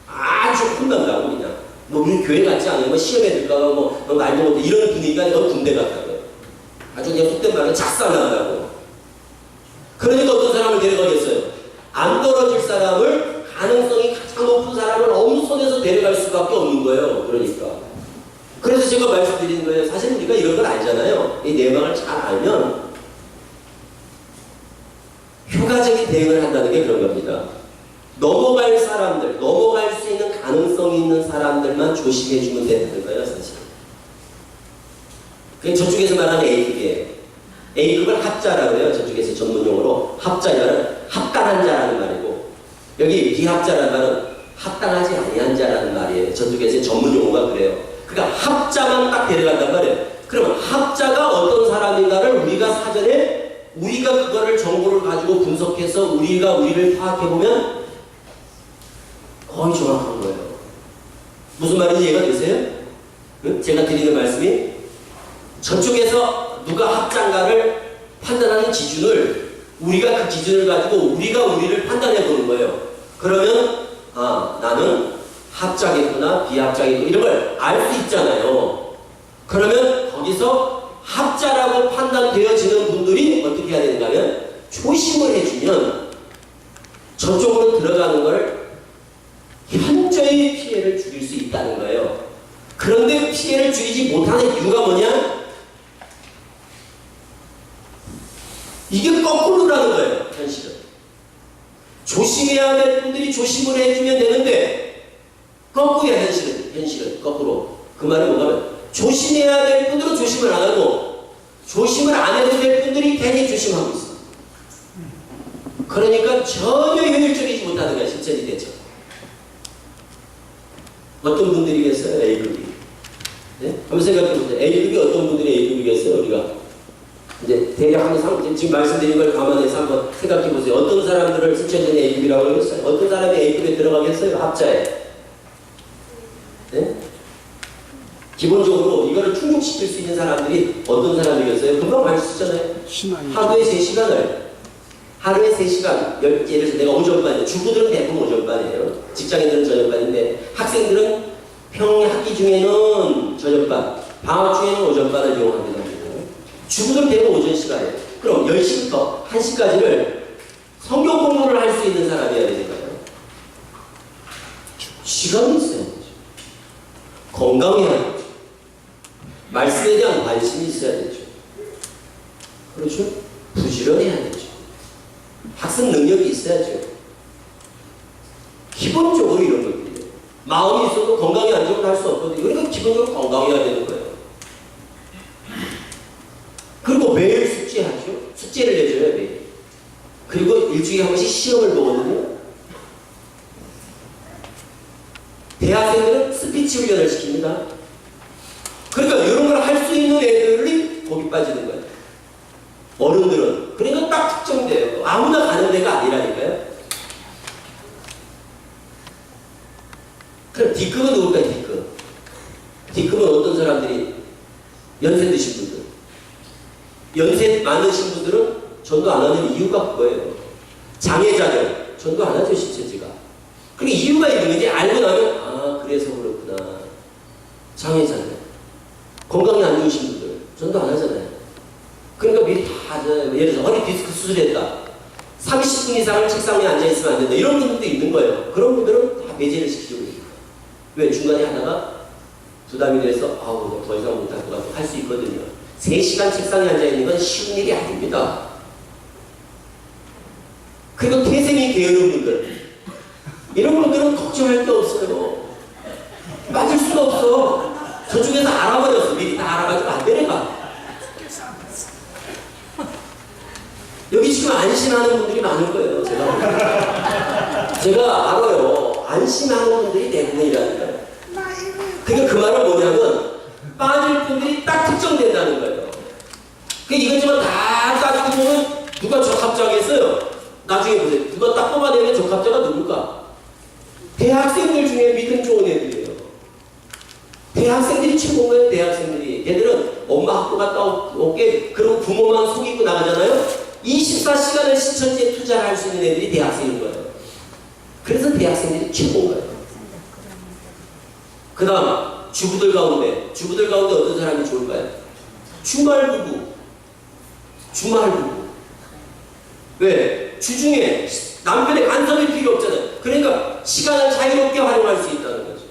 아주 혼난다고 그냥. 뭐 우리 교회 같지 않아요? 뭐 시험에 들까봐 뭐 말도 못해 이런 분위기가 너 군대 같다고요. 아주 그냥 속된 말로 작살난다고. 그러니까 어떤 사람을 데려가겠어요? 안 떨어질 사람을 가능성이 가장 높은 사람을 엄선해서 데려갈 수밖에 없는 거예요. 그러니까. 그래서 제가 말씀드리는 거예요. 사실 우리가 이런 걸 알잖아요. 이 내막을 잘 알면 효과적인 대응을 한다는 게 그런 겁니다. 넘어갈 사람들, 넘어갈 수 있는 가능성이 있는 사람들만 조심해주면 되는 거예요, 사실. 그게 저쪽에서 말하는 A급이에요. A급을 합자라고 해요. 저쪽에서 전문용어로 합자는 합당한 자라는 말이고, 여기 비합자라는 말은 합당하지 아니한 자라는 말이에요. 저쪽에서 전문용어가 그래요. 그러니까 합자만 딱 데려간단 말이에요. 그러면 합자가 어떤 사람인가를 우리가 사전에 우리가 그거를 정보를 가지고 분석해서 우리가 우리를 파악해보면 거의 정확한 거예요. 무슨 말인지 이해가 되세요? 응? 제가 드리는 말씀이 저쪽에서 누가 합자인가를 판단하는 기준을 우리가 그 기준을 가지고 우리가 우리를 판단해 보는 거예요. 그러면 아, 나는 합자겠구나 비합자겠구나 이런 걸 알 수 있잖아요. 그러면 거기서 합자라고 판단되어지는 분들이 어떻게 해야 되는가 하면 조심을 해주면 저쪽으로 들어가는 걸 현저히 피해를 줄일 수 있다는 거예요. 그런데 피해를 줄이지 못하는 이유가 뭐냐? 이게 거꾸로라는 거예요. 현실은. 조심해야 될 분들이 조심을 해주면 되는데 거꾸로야 현실은 거꾸로. 그 말은 뭐냐면 조심해야 될 분들은 조심을 안 하고 조심을 안 해도 될 분들이 괜히 조심하고 있어. 그러니까 전혀 효율적이지 못하는 거야. 실천이 되죠. 어떤 분들이겠어요? A급이. 네? 한번 생각해보세요. A급이 어떤 분들이 A급이겠어요? 우리가 이제 대략 한번 지금 말씀드린 걸 감안해서 한번 생각해보세요. 어떤 사람들을 스쳐진 A급이라고 하겠어요? 어떤 사람이 A급에 들어가겠어요? 합자에. 네? 기본적으로 이거를 충족시킬 수 있는 사람들이 어떤 사람이겠어요? 금방 알 수 있잖아요. 하루에 3시간, 예를 들어서 내가 오전반이에요. 주부들은 대부분 오전반이에요. 직장인들은 저녁반인데 학생들은 평학기 중에는 저녁반, 방학 중에는 오전반을 이용합니다. 주부들은 대부분 오전 시간이에요. 그럼 10시부터 1시까지를 성경 공부를 할 수 있는 사람이어야 되니까요. 시간이 있어야 되죠. 건강해야 되죠. 말씀에 대한 관심이 있어야 되죠. 그렇죠? 부지런해야 되죠. 학습 능력이 있어야죠. 기본적으로 이런 것들이에요. 마음이 있어도 건강이 안 좋으면 할 수 없거든요. 그러니까 기본적으로 건강해야 되는 거예요. 그리고 매일 숙제하죠. 숙제를 내줘요, 매일. 그리고 일주일에 한 번씩 시험을 보거든요. 대학생들은 스피치 훈련을 시킵니다. 그러니까 이런 걸 할 수 있는 애들이 거기 빠지는 거예요. 어른들은. 그러니까 딱 특정돼요. 아무나 가는 데가 아니라니까요. 그럼 D급은 누굴까요? D급. D급은 어떤 사람들이 연세 드신 분들. 연세 많으신 분들은 전도 안 하는 이유가 그거예요. 장애자들. 전도 안 하죠, 신체지가. 그게 이유가 있는 거지. 알고 나면 아, 그래서 그렇구나. 장애자들. 건강이 안 좋으신 분들. 전도 안 하잖아요. 그러니까 미리 다 하잖아요. 예를 들어서 허리 디스크 수술했다. 30분 이상을 책상 위에 앉아있으면 안 된다. 이런 분들도 있는 거예요. 그런 분들은 다 배제를 시키려고 해요. 왜? 중간에 하다가 부담이 돼서 아우 더 이상 못할 것 같고 할 수 있거든요. 3시간 책상에 앉아있는 건 쉬운 일이 아닙니다. 그리고 태생이 게으른 분들. 이런 분들은 걱정할 게 없어요. 빠질 수가 없어. 저쪽에서 알아버렸어. 미리 다 알아가지고 안 되니까. 여기 지금 안심하는 분들이 많을 거예요. 제가 알아요. 안심하는 분들이 대부분이라니까요. 그러니까 그 말은 뭐냐면 빠질 분들이 딱 특정된다는 거예요. 그러니까 이것저것 다 따지고 보면 누가 적합자겠어요? 나중에 보세요. 누가 딱 뽑아내면 적합자가 누굴까? 대학생들 중에 믿음 좋은 애들이에요. 대학생들이 최고인 거예요. 대학생들이. 걔들은 엄마 학교 갔다 올게 그리고 부모만 속이고 나가잖아요. 24시간을 신천지에 투자를 할 수 있는 애들이 대학생인 거예요. 그래서 대학생들이 최고인 거예요. 그 다음 주부들 가운데 어떤 사람이 좋을까요? 주말부부. 왜? 주중에 남편의 간섭이 필요 없잖아요. 그러니까 시간을 자유롭게 활용할 수 있다는 거죠.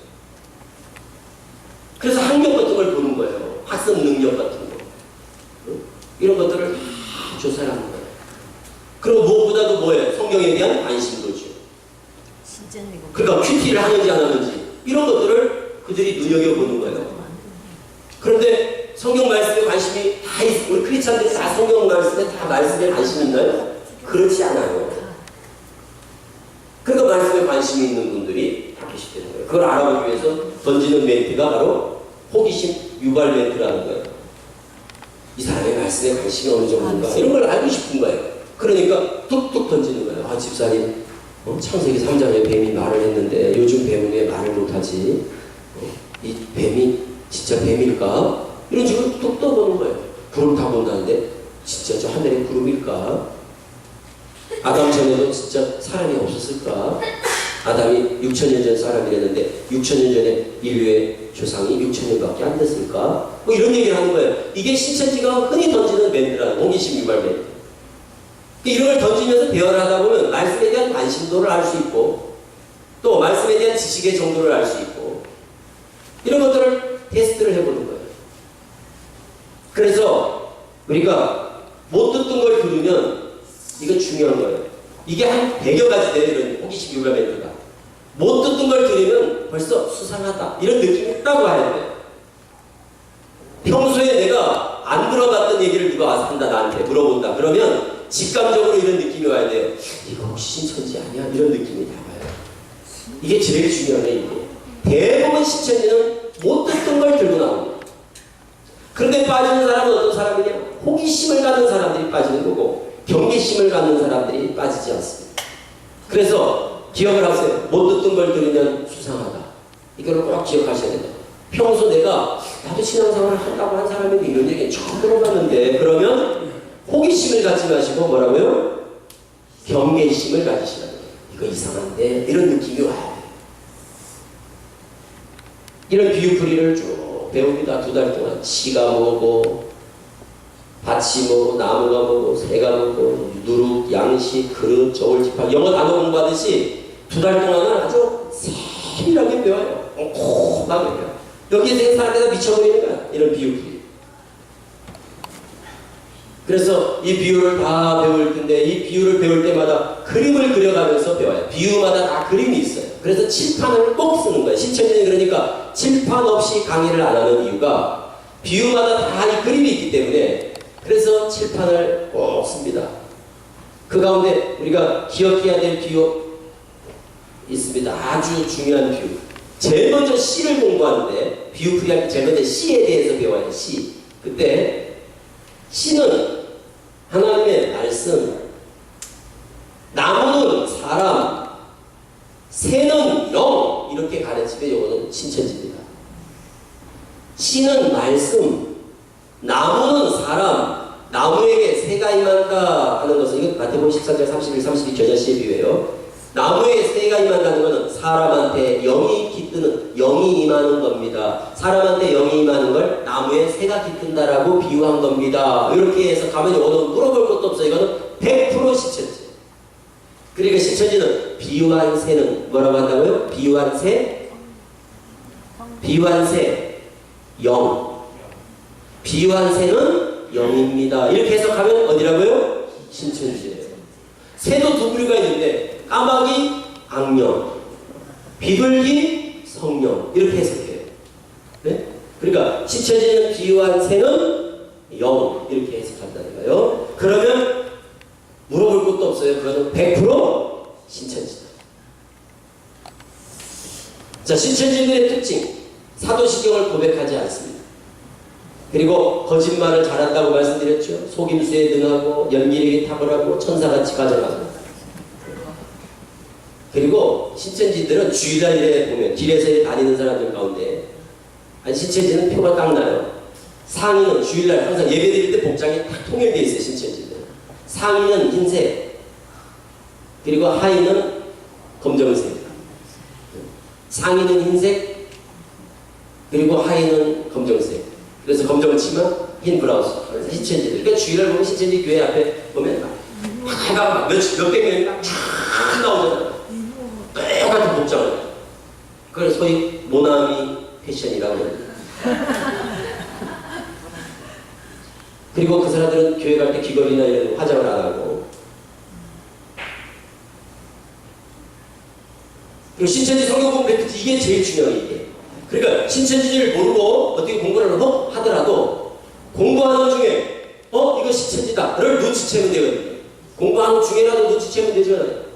그래서 학력 같은 걸 보는 거예요. 학습 능력 같은 거. 이런 것들을 다 조사를 하는 거예요. 그리고 무엇보다도 뭐예요? 성경에 대한 관심도죠. 그러니까 큐티를 하는지 안 하는지 이런 것들을 그들이 눈여겨보는 거예요. 그런데 성경 말씀에 관심이 다 있고 우리 크리스찬들이 다 성경 말씀에 관심이 있나요? 그렇지 않아요. 그러니까 말씀에 관심이 있는 분들이 다 계시다는 거예요. 그걸 알아보기 위해서 던지는 멘트가 바로 호기심 유발 멘트라는 거예요. 이 사람의 말씀에 관심이 어느 정도인가 이런 걸 알고 싶은 거예요. 그러니까 뚝뚝 던지는 거예요. 집사님 창세기 3장에 뱀이 말을 했는데 요즘 뱀은 왜 말을 못하지? 이 뱀이 진짜 뱀일까? 이런 식으로 뚝 떠보는 거예요. 구름 타고 온다는데 진짜 저 하늘에 구름일까? 아담 전에도 진짜 사람이 없었을까? 아담이 6,000년 전 사람이랬는데 6,000년 전에 인류의 조상이 6,000년밖에 안 됐을까? 뭐 이런 얘기를 하는 거예요. 이게 신천지가 흔히 던지는 멘트라는 호기심 유발 멘트. 이런 걸 던지면서 대화를 하다 보면 말씀에 대한 관심도를 알 수 있고 또 말씀에 대한 지식의 정도를 알 수 있고 이런 것들을 테스트를 해보는 거예요. 그래서 우리가 못 듣던 걸 들으면 이거 중요한 거예요. 이게 한 100여 가지 돼요. 이런 호기심 유발 멘트가. 못 듣던 걸 들으면 벌써 수상하다 이런 느낌이 딱 와야 돼요. 평소에 내가 안 들어봤던 얘기를 누가 와서 한다 나한테 물어본다 그러면 직감적으로 이런 느낌이 와야 돼요. 이거 혹시 신천지 아니야? 이런 느낌이 나와요. 이게 제일 중요한 거예요. 대부분 신천지는 못 듣던 걸 들고 나옵니다. 그런데 빠지는 사람은 어떤 사람이냐? 호기심을 갖는 사람들이 빠지는 거고 경계심을 갖는 사람들이 빠지지 않습니다. 그래서 기억을 하세요. 못 듣던 걸 들으면 수상하다. 이걸 꼭 기억하셔야 된다. 평소 내가 나도 신앙생활을 한다고 한 사람인데 이런 얘기 처음 들어봤는데 그러면 호기심을 갖지 마시고 뭐라고요? 경계심을 가지시라는 거예요. 이거 이상한데 이런 느낌이 와요. 이런 비유풀이를 쭉 배웁니다. 2달 동안 씨가 뭐고 밭이 뭐고 나무가 뭐고 새가 뭐고 누룩, 양식, 그릇, 저울지팡이 영어 단어 공부하듯이 2달 동안은 아주 세밀하게 배워요. 꼼꼼하게 배워요. 여기에 사람들이 미쳐버리는 거야. 이런 비유풀이. 그래서 이 비유를 다 배울 텐데 이 비유를 배울 때마다 그림을 그려가면서 배워요. 비유마다 다 그림이 있어요. 그래서 칠판을 꼭 쓰는 거예요. 신천지는 그러니까 칠판 없이 강의를 안 하는 이유가 비유마다 다 이 그림이 있기 때문에 그래서 칠판을 꼭 씁니다. 그 가운데 우리가 기억해야 될 비유 있습니다. 아주 중요한 비유. 제일 먼저 시를 공부하는데 비유풀이할 때 제일 먼저 시에 대해서 배워요. 시. 그때 시는 하나님의 말씀, 나무는 사람, 새는 영 이렇게 가르치면 이거는 신천지입니다. 시는 말씀, 나무는 사람, 나무에게 새가 임한다 하는 것은 이건 마태복음 14장 31, 32 겨자씨의 비유예요. 나무에 새가 임한다는 것은 사람한테 영이 깃드는 영이 임하는 겁니다. 사람한테 영이 임하는 걸 나무에 새가 깃든다라고 비유한 겁니다. 이렇게 해서 가면 이거는 물어볼 것도 없어요. 이거는 100% 신천지. 그러니까 신천지는 비유한 새는 뭐라고 한다고요? 비유한 새, 영. 비유한 새는 영입니다. 이렇게 해석하면 어디라고요? 신천지예요. 새도 두 부류가 있는데 까마귀, 악령, 비둘기, 성령 이렇게 해석해요. 네? 그러니까 신천지는 비유한 새는 영 이렇게 해석한다는 거예요. 그러면 물어볼 것도 없어요. 그거는 100% 신천지다. 자, 신천지들의 특징 사도신경을 고백하지 않습니다. 그리고 거짓말을 잘한다고 말씀드렸죠. 속임수에 능하고 연기력이 탁월하고 천사같이 가정하고. 그리고 신천지들은 주일날에 보면 길에서 다니는 사람들 가운데 신천지는 표가 딱 나요. 상의는 주일날 항상 예배 드릴 때 복장이 딱 통일되어 있어요. 신천지는 상의는 흰색 그리고 하의는 검정색. 상의는 흰색 그리고 하의는 검정색. 그래서 검정치마, 흰 브라우스. 그래서 신천지들. 그러니까 주일날 보면 신천지 교회 앞에 보면 막 해가 막 몇백 명이 막 쫙 나오잖아요. 똑같은 복장을. 그걸 소위 모나미 패션이라고 합니다. 그리고 그 사람들은 교회 갈 때 귀걸이나 이런 화장을 안 하고. 그리고 신천지 성경 공부 이게 제일 중요한 게. 그러니까 신천지를 모르고 어떻게 공부를 하더라도 공부하는 중에 이거 신천지다를 눈치채면 되거든요. 공부하는 중에라도 눈치채면 되잖아요.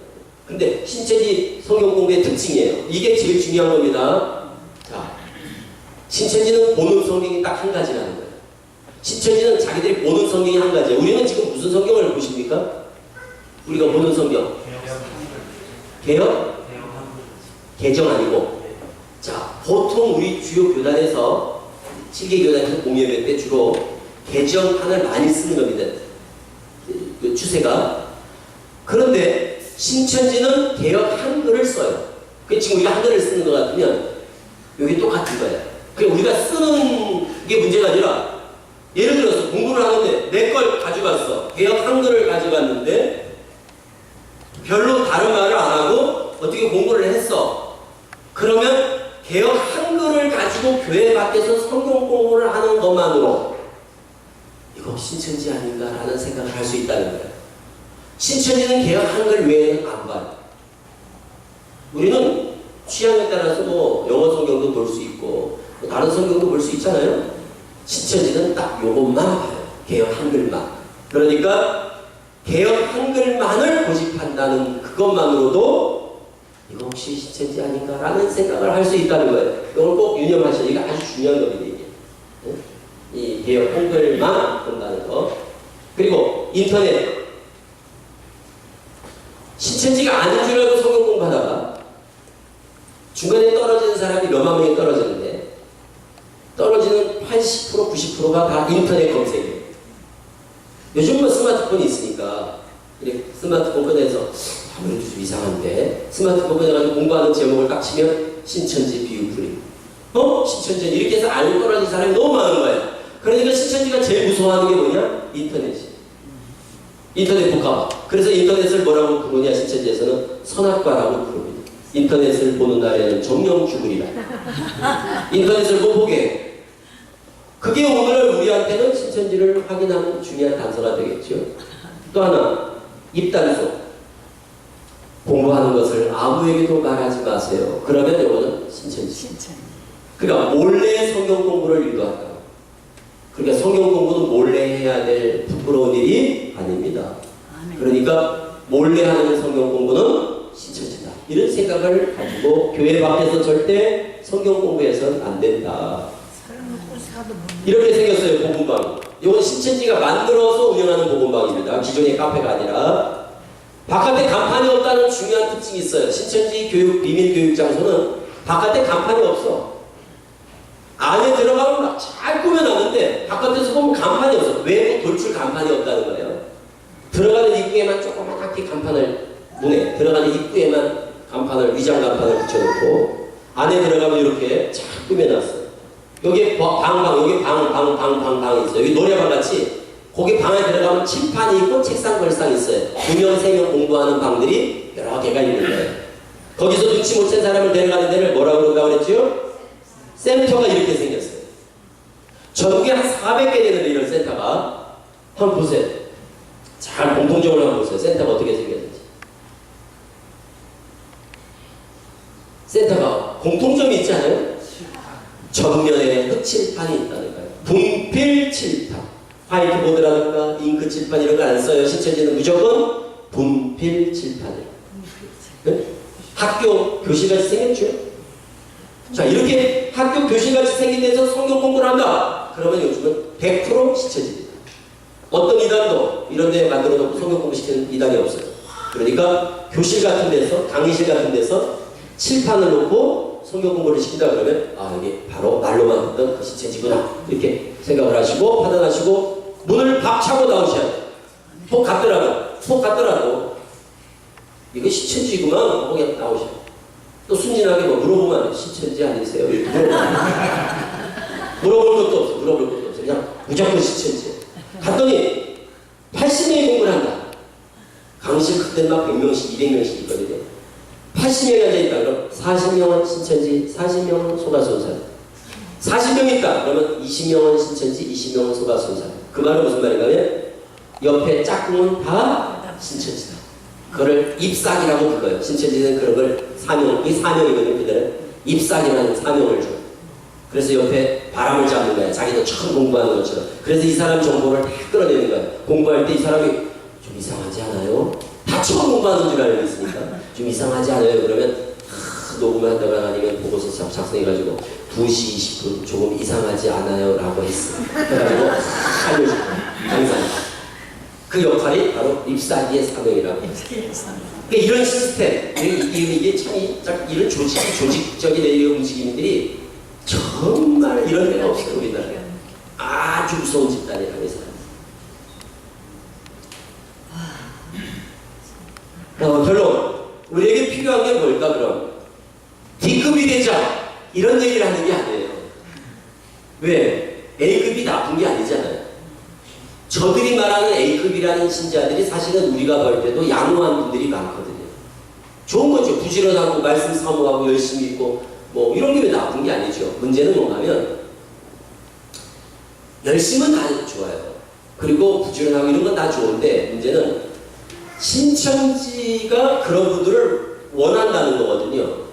근데 신천지 성경 공부의 특징이에요. 이게 제일 중요한 겁니다. 자, 신천지는 보는 성경이 딱 한 가지라는 거예요. 신천지는 자기들이 보는 성경이 한 가지예요. 우리는 지금 무슨 성경을 보십니까? 우리가 보는 성경. 개혁? 개정 아니고. 자, 보통 우리 주요 교단에서 7개 교단에서 공예배 때 주로 개정판을 많이 쓰는 겁니다. 그 추세가. 그런데 신천지는 개혁 한글을 써요. 그 지금 우리가 한글을 쓰는 것 같으면 여기 똑같은 거예요. 그러니까 우리가 쓰는 게 문제가 아니라 예를 들어서 공부를 하는데 내 걸 가져갔어. 개혁 한글을 가져갔는데 별로 다른 말을 안 하고 어떻게 공부를 했어. 그러면 개혁 한글을 가지고 교회 밖에서 성경 공부를 하는 것만으로 이거 신천지 아닌가라는 생각을 할 수 있다는 거예요. 신천지는 개혁 한글 외에는 안 봐요. 우리는 취향에 따라서 뭐 영어 성경도 볼 수 있고 뭐 다른 성경도 볼 수 있잖아요. 신천지는 딱 요것만 봐요. 개혁 한글만. 그러니까 개혁 한글만을 고집한다는 그것만으로도 이거 혹시 신천지 아닌가라는 생각을 할 수 있다는 거예요. 이걸 꼭 유념하셔야 이게 아주 중요한 겁니다. 이게. 이 개혁 한글만 본다는 거. 그리고 인터넷. 신천지가 아닌 줄 알고 성경 공부하다가 중간에 떨어지는 사람이 몇만 명이 떨어졌는데 떨어지는 80%, 90%가 다 인터넷 검색이에요. 요즘은 스마트폰이 있으니까 스마트폰 꺼내서 아무래도 좀 이상한데 스마트폰 꺼내가지고 공부하는 제목을 딱 치면 신천지 비유풀이 신천지 이렇게 해서 알고 떨어진 사람이 너무 많은 거예요. 그러니까 신천지가 제일 무서워하는 게 뭐냐? 인터넷이. 인터넷 복합화. 그래서 인터넷을 뭐라고 부르냐 신천지에서는 선악과라고 부릅니다. 인터넷을 보는 날에는 정령 죽으리라. 인터넷을 못 보게 해요. 그게 오늘 우리한테는 신천지를 확인하는 중요한 단서가 되겠죠. 또 하나, 입단소. 공부하는 것을 아무에게도 말하지 마세요. 그러면 이거는 신천지. 그러니까 몰래 성경 공부를 유도한다. 그러니까 성경 공부는 몰래 해야 될 부끄러운 일이 아닙니다. 그러니까 몰래 하는 성경 공부는 신천지다. 이런 생각을 가지고 교회 밖에서 절대 성경 공부해서는 안 된다. 이렇게 생겼어요. 복음방. 이건 신천지가 만들어서 운영하는 복음방입니다. 기존의 카페가 아니라. 바깥에 간판이 없다는 중요한 특징이 있어요. 신천지 교육, 비밀 교육 장소는 바깥에 간판이 없어. 안에 들어가면 잘 꾸며놨는데 바깥에서 보면 간판이 없어. 외부 돌출 간판이 없다는 거예요. 들어가는 입구에만 조그맣게 간판을 문에 들어가는 입구에만 간판을 위장 간판을 붙여놓고 안에 들어가면 이렇게 잘 꾸며놨어요. 여기 여기 방 있어요. 여기 노래방 같이 거기 방에 들어가면 칠판이 있고 책상 걸상 있어요. 2명, 3명 공부하는 방들이 여러 개가 있는 거예요. 거기서 눈치 못 챈 사람을 데려가는 데를 뭐라고 그런다고 그랬죠? 센터가 이렇게 생겼어요. 전국에 한 400개 되는데 이런 센터가. 한번 보세요. 잘 공통적으로 한번 보세요. 센터가 어떻게 생겼는지. 센터가 공통점이 있지 않아요? 정면에 흑칠판이 있다는 거예요. 분필 칠판. 화이트보드라든가 잉크 칠판 이런 거 안 써요. 신천지는 무조건 분필 칠판이에요. 네? 학교 교실같이 생겼죠? 자, 이렇게 학교 교실같이 생긴 데서 성경 공부를 한다. 그러면 요즘은 100% 신천지입니다. 어떤 이단도 이런 데 만들어 놓고 성경 공부 시키는 이단이 없어요. 그러니까 교실 같은 데서, 강의실 같은 데서 칠판을 놓고 성경 공부를 시킨다 그러면 아, 이게 바로 말로만 듣던 그 신천지구나. 이렇게 생각을 하시고 판단하시고 문을 박차고 나오셔야 돼요. 혹 갔더라도 이거 신천지구만 하고 그냥 나오셔야 돼요. 또 순진하게 뭐 물어보면 신천지 아니세요? 이렇게 물어볼 것도 없어. 물어볼 것도 없어. 그냥 무조건 신천지. 갔더니 80명이 공부를 한다. 강의실 그때 막 100명씩, 200명씩 있거든요. 80명이 앉아있다. 그럼 40명은 신천지, 40명은 소가수원사람. 40명 있다. 그러면 20명은 신천지, 20명은 소가수원사람. 그 말은 무슨 말인가요? 옆에 짝꿍은 다 신천지다. 그걸 잎사귀라고 불러요. 신천지는 그런 걸 사명, 이 사명이거든요. 그들은 잎사귀라는 사명을 줘요. 그래서 옆에 바람을 잡는 거야. 자기도 처음 공부하는 것처럼. 그래서 이 사람 정보를 다 끌어내는 거야. 공부할 때 이 사람이 좀 이상하지 않아요? 다 처음 공부하는 줄 알고 있으니까 좀 이상하지 않아요? 그러면 녹음한다거나 아니면 보고서 작성해가지고 2시 20분 조금 이상하지 않아요? 라고 했어. 그래가지고 알려줄 거야. 항상. 그 역할이 바로 잎사귀의 사명이라고. 그러니까 이런 시스템, 이게 참 이런 조직적인 움직임들이 정말 이런 데가 없어요. 우리나라 아주 무서운 집단이라고 해서. 결론, 우리에게 필요한 게 뭘까 그럼? D급이 되자 이런 얘기를 하는 게 아니에요. 왜? A급이 나쁜 게 아니잖아요. 저들이 말하는 A급이라는 신자들이 사실은 우리가 볼 때도 양호한 분들이 많거든요. 좋은 거죠. 부지런하고 말씀 사모하고 열심히 있고 뭐 이런 게 왜 나쁜 게 아니죠. 문제는 뭐냐면 열심은 다 좋아요. 그리고 부지런하고 이런 건 다 좋은데 문제는 신천지가 그런 분들을 원한다는 거거든요.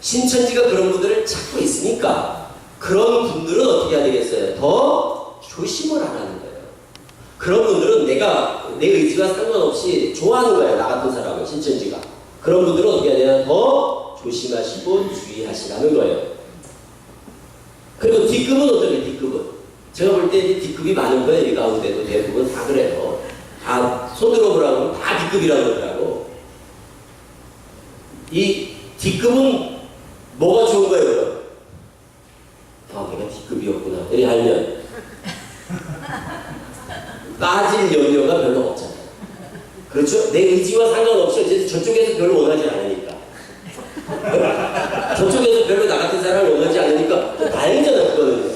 신천지가 그런 분들을 찾고 있으니까 그런 분들은 어떻게 해야 되겠어요? 더 조심을 하라는 거예요. 그런 분들은 내가 내 의지와 상관없이 좋아하는 거예요. 나 같은 사람은 신천지가. 그런 분들은 어떻게 해야 되냐? 더 조심하시고 주의하시라는 거예요. 그리고 D급은 어떠냐? D급은 제가 볼 때 D급이 많은 거예요. 이 가운데도 대부분 다 그래요. 다 손들어보라고 다 D급이라고 그러더라고. 이 D급은 뭐가 좋은 거예요? 그럼? 아, 내가 D급이었구나. 이렇게 알면 빠질 염려가 별로 없잖아요. 그렇죠? 내 의지와 상관없이 어쨌든 저쪽에서 별로 원하지 않으니까. 저쪽에서 별로 나 같은 사람을 원하지 않으니까 다행이잖아, 그거는.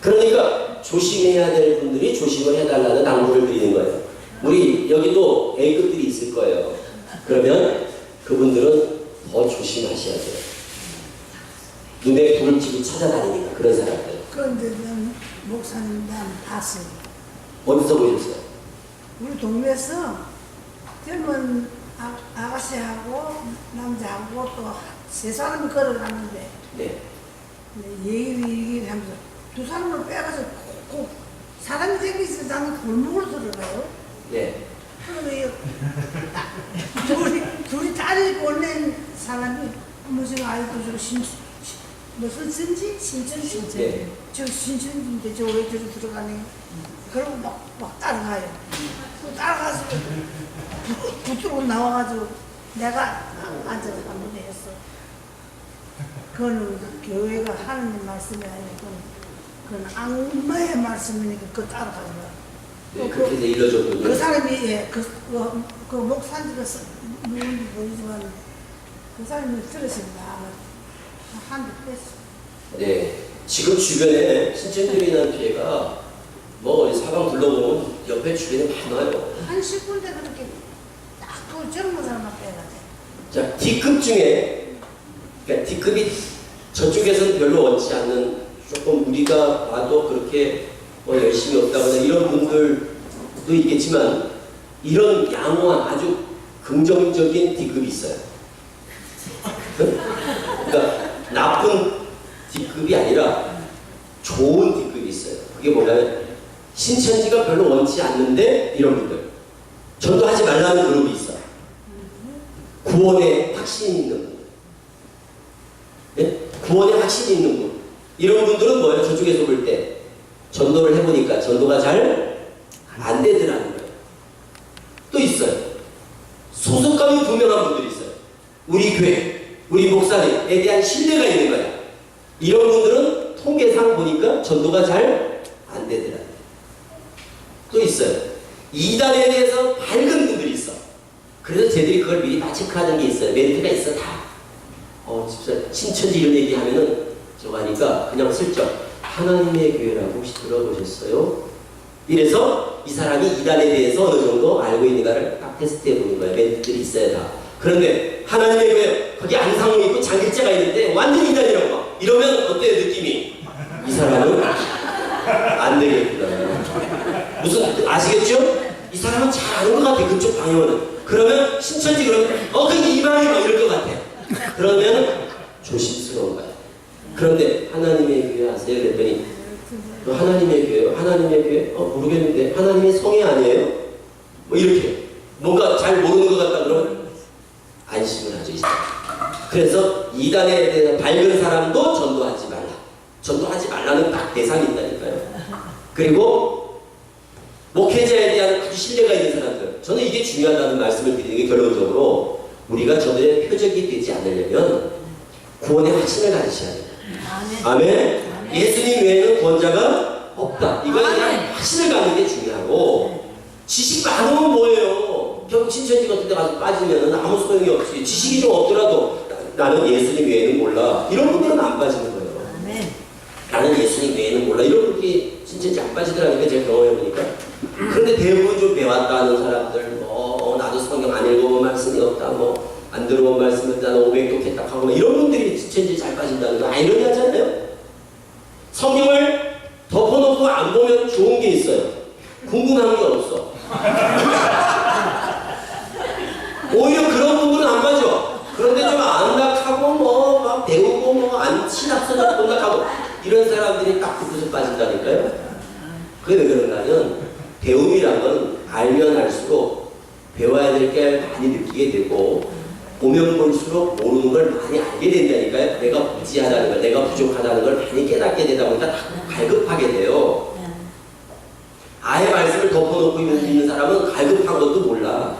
그러니까 조심해야 될 분들이 조심을 해달라는 당부를 드리는 거예요. 우리 여기도 A급들이 있을 거예요. 그러면 그분들은 더 조심하셔야 돼요. 눈에 불을 켜고 찾아다니니까 그런 사람들. 그런데 목사님 난 봤어요. 어디서 보셨어요? 우리 동네에서 젊은 아가씨하고 남자하고 또 세 사람이 걸어가는데 네. 얘기를 하면서 두 사람을 빼가서 꼭 사람이 생기서 나는 골목으로 들어가요. 네. 그러면 둘이 다리를 꺼낸 사람이 무슨 아이도 저 무슨 선지? 신천지? 네. 저 신천지인데 저 왜 저리 들어가네? 그러고 막 따라가요. 따라가서 붙들고 나와가지고 내가 앉아서 한번 했어. 그거는 교회가 하느님 말씀이 아니고 그건 악마의 말씀이니까 그거 따라가더라. 네, 그렇게 해서 일러줬군요. 그 사람이 그 목사님가 누군지 모르지만 그 사람이 들으신다. 한대 뺐어. 네. 지금 주변에 신천지로 인한 피해가 뭐 사방 둘러보면 옆에 주변에 많아요. 한 10군데 그렇게 딱 그 젊은 사람만 빼가지고. 자, D급 중에, 그러니까 D급이 저쪽에서는 별로 원치 않는 조금 우리가 봐도 그렇게 뭐 열심히 없다거나 이런 분들도 있겠지만 이런 양호한 아주 긍정적인 D급이 있어요. 그러니까 나쁜 D급이 아니라 좋은 D급이 있어요. 그게 뭐냐면 신천지가 별로 원치 않는데 이런 분들. 전도하지 말라는 그룹이 있어. 구원에 확신이 있는 분. 네? 구원에 확신이 있는 분. 이런 분들은 뭐예요? 저쪽에서 볼 때 전도를 해보니까 전도가 잘 안 되더라는 거예요. 또 있어요. 소속감이 분명한 분들이 있어요. 우리 교회, 우리 목사님에 대한 신뢰가 있는 거야. 이런 분들은 통계상 보니까 전도가 잘 안 되더라는 거예요. 또 있어요. 이단에 대해서 밝은 분들이 있어. 그래서 쟤들이 그걸 미리 다 체크하는 게 있어요. 멘트가 있어 다. 집사 신천지 이런 얘기하면은 저거 하니까 그냥 슬쩍 하나님의 교회라고 혹시 들어보셨어요? 이래서 이 사람이 이단에 대해서 어느 정도 알고 있는가를 딱 테스트해 보는 거예요. 멘트들이 있어야 다. 그런데 하나님의 교회 거기 안상호 있고 장길자가 있는데 완전 이단이라고 막 이러면 어때요 느낌이? 이 사람은 안 되겠구나. 무슨 아시겠죠? 이 사람은 잘 아는 것 같아. 그쪽 방향은. 그러면 신천지 그러면 그게 이방이 막 이럴 것 같아. 그러면 조심스러운 거야. 그런데 하나님의 교회 아세요? 그랬더니 하나님의 교회요? 하나님의 교회? 모르겠는데 하나님의 성애 아니에요? 뭐 이렇게 뭔가 잘 모르는 것 같다 그러면 안심을 하죠. 이 사람. 그래서 이단에 대해서 밝은 사람도 전도하지 말라. 전도하지 말라는 딱 대상이 있다니까요. 그리고 목회자에 대한 아주 신뢰가 있는 사람들, 저는 이게 중요하다는 말씀을 드리는 게 결론적으로 우리가 저들의 표적이 되지 않으려면 구원의 확신을 가지셔야 돼요. 아멘. 예수님 외에는 구원자가 없다. 이거에 대한 확신을 갖는 게 중요하고, 지식 많으면 뭐예요? 결국 신천지 같은 데 가서 빠지면 아무 소용이 없지. 지식이 좀 없더라도 나는 예수님 외에는 몰라. 이런 분들은 안 빠지는 거예요. 나는 예수님 외에는 몰라. 이런 분들이 신천지 안 빠지더라니까 제가 경험해보니까. 그런데 대부분 좀 배웠다는 사람들, 나도 성경 안 읽어본 말씀이 없다. 안 들어본 말씀을 나는 500도 개딱 하고 이런 분들이 신천지 잘 빠진다는 거 아이러니 하잖아요. 성경을 덮어놓고 안 보면 좋은 게 있어요. 궁금한 게 없어. 오히려 그런 분들은 안 빠져. 그런데 좀 안락하고 막 배우고 안 신학서적 공략하고 이런 사람들이 딱 붙어서 빠진다니까요. 그게 왜 그런가 하면 배움이란 건 알면 알수록 배워야 될 게 많이 느끼게 되고 보면 볼수록 모르는 걸 많이 알게 된다니까요. 내가 무지하다는 걸, 내가 부족하다는 걸 많이 깨닫게 되다 보니까 갈급하게 돼요. 아예 말씀을 덮어놓고 있는 사람은 갈급한 것도 몰라.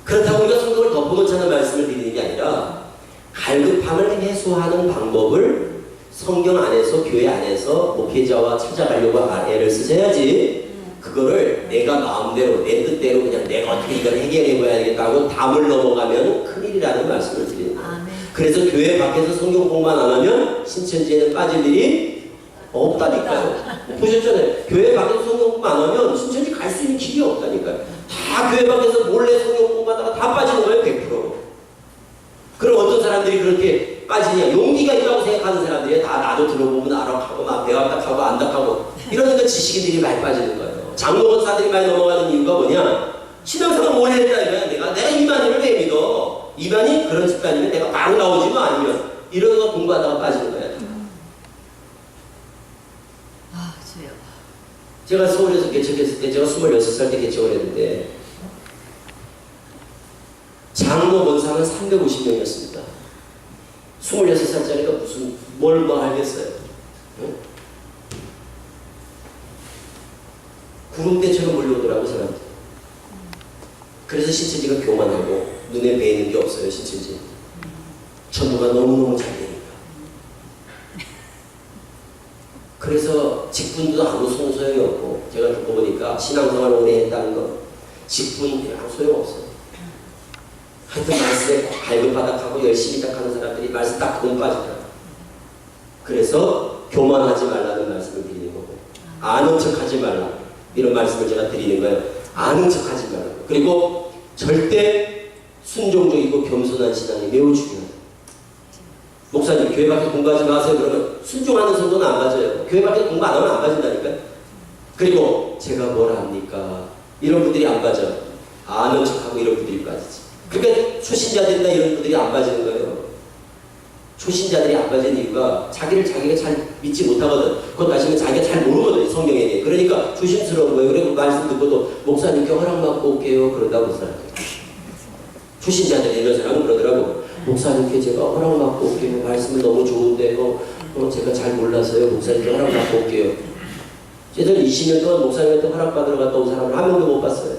그렇다고 우리가 성경을 덮어놓자는 말씀을 드리는 게 아니라 갈급함을 해소하는 방법을 성경 안에서, 교회 안에서 목회자와 찾아가려고 애를 쓰셔야지, 그거를 내가 마음대로 내 뜻대로 그냥 내가 어떻게 이걸 해결해봐야 되겠다고 담을 넘어가면 큰일이라는 말씀을 드리는 거예요. 그래서 교회 밖에서 성경 공부만 안 하면 신천지에는 빠질 일이 없다니까요. 보셨잖아요. 교회 밖에서 성경 공부 안 하면 신천지 갈 수 있는 길이 없다니까요. 다 교회 밖에서 몰래 성경 공부하다가 다 빠지는 거예요. 100%. 그럼 어떤 사람들이 그렇게 빠지냐? 용기가 있다고 생각하는 사람들이 다 나도 들어보면 알아 하고 막 배웠다 하고 안다 하고 이러니까 지식인들이 많이 빠지는 거예요. 장로건사들이 많이 넘어가는 이유가 뭐냐? 신앙생활 오래 했다 이거야. 내가 이만희를 왜 믿어? 이만희 그런 집단이면 내가 바로 나오지 뭐 아니면 이러다가 공부하다가 빠지는 거야. 주여. 제가 서울에서 개척했을 때 제가 26살 때 개척을 했는데 장로 권사는 350명이었습니다. 26살짜리가 무슨 뭘 알겠어요. 응? 구름대처럼 몰려오더라고 사람들. 그래서 신천지가 교만하고 눈에 뵈이는 게 없어요. 신천지 전도가 너무너무 잘 되니까. 그래서 직분도 아무 소용이 없고, 제가 듣고 보니까 신앙생활 오래 했다는 거 직분 아무 소용없어요. 하여튼 말씀에 발급바닥하고 열심히 딱 하는 사람들이 말씀 딱 듣고 빠지더라고요. 그래서 교만하지 말라는 말씀을 드리는 거고, 아는 척 하지 말라 이런 말씀을 제가 드리는 거예요. 아는 척 하지 말라. 그리고 절대 순종적이고 겸손한 신앙이 매우 중요해요. 목사님 교회 밖에 공부하지 마세요 그러면 순종하는 성도는 안 맞아요. 교회 밖에 공부 안 하면 안 빠진다니까요. 그리고 제가 뭘 합니까? 이런 분들이 안 빠져요. 아는 척하고 이런 분들이 빠지지. 그러니까 초신자들이나 이런 분들이 안 빠지는 거예요. 초신자들이 안 빠지는 이유가 자기가 잘 믿지 못하거든. 그것 따지면 자기가 잘 모르거든 성경에 대해. 그러니까 조심스러운 거예요. 그리고 말씀 듣고도 목사님께 허락받고 올게요 그런다고 사람들. 초신자들 이런 사람은 그러더라고. 목사님께 제가 허락받고 올게요. 말씀은 너무 좋은데요. 제가 잘 몰라서요. 목사님께 허락받고 올게요. 쟤들 20년 동안 목사님한테 허락받으러 갔다 온 사람을 한 명도 못 봤어요.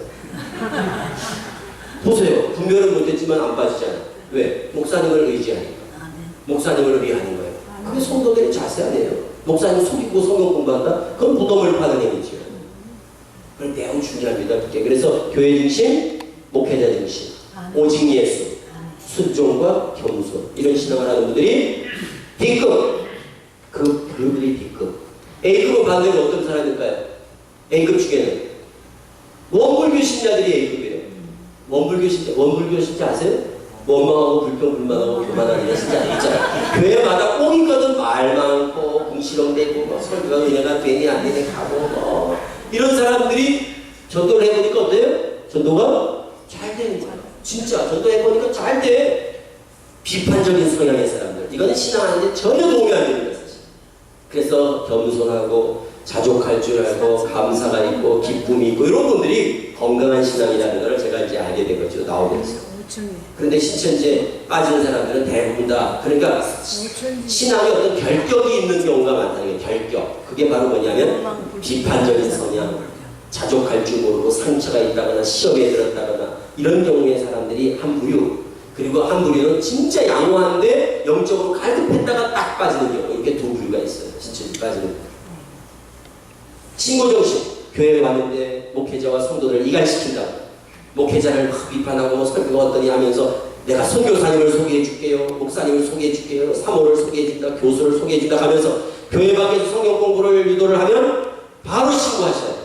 보세요. 분별은 못했지만 안 빠지잖아요. 왜? 목사님을 의지하니까. 목사님을 위하는 거예요. 그게 성도들의 자세 아니에요. 목사님 속이고 성경 공부한다? 그건 무덤을 파는 행위죠. 그건 매우 중요합니다. 그래서 교회 중심, 목회자 중심, 오직 예수, 순종과 겸손 이런 신앙을 하는 분들이 B급, 그분들이 B급. A급은 반대로 어떤 사람일까요? A급 중에는 원불교 신자들이 A급이에요. 원불교 신자 아세요? 원망하고 불평불만하고 교만하는 신자 있잖아요. 교회마다 꼭 있거든. 말 많고 궁시렁대고 뭐 설교가 은혜가 되니 안 되니 가고 뭐 이런 사람들이 전도를 해보니까 어때요? 전도가 잘 되는 거야. 진짜 전도해보니까 잘 돼. 비판적인 성향의 사람들 이거는 신앙하는데 전혀 도움이 안 되는 거야 사실. 그래서 겸손하고 자족할 줄 알고 감사가 있고 기쁨이 있고 이런 분들이 건강한 신앙이라는 걸 제가 이제 알게 된 거죠. 나오게 됐어요. 그런데 신천지에 빠지는 사람들은 대부분 다 그러니까 신앙에 어떤 결격이 있는 경우가 많다는 거예요. 결격. 그게 바로 뭐냐면 비판적인 성향, 자족할 줄 모르고 상처가 있다거나 시험에 들었다거나 이런 경우의 사람들이 한 부류. 그리고 한 부류는 진짜 양호한데 영적으로 갈급했다가 딱 빠지는 경우. 이렇게 두 부류가 있어요. 신천지 빠지는. 신고정신. 교회에 왔는데 목회자와 성도를 이갈시킨다. 목회자를 비판하고 설교가 어떠니 하면서 내가 선교사님을 소개해줄게요. 목사님을 소개해줄게요. 사모를 소개해준다. 교수를 소개해준다 하면서 교회 밖에서 성경 공부를 유도를 하면 바로 신고하셔야 돼요.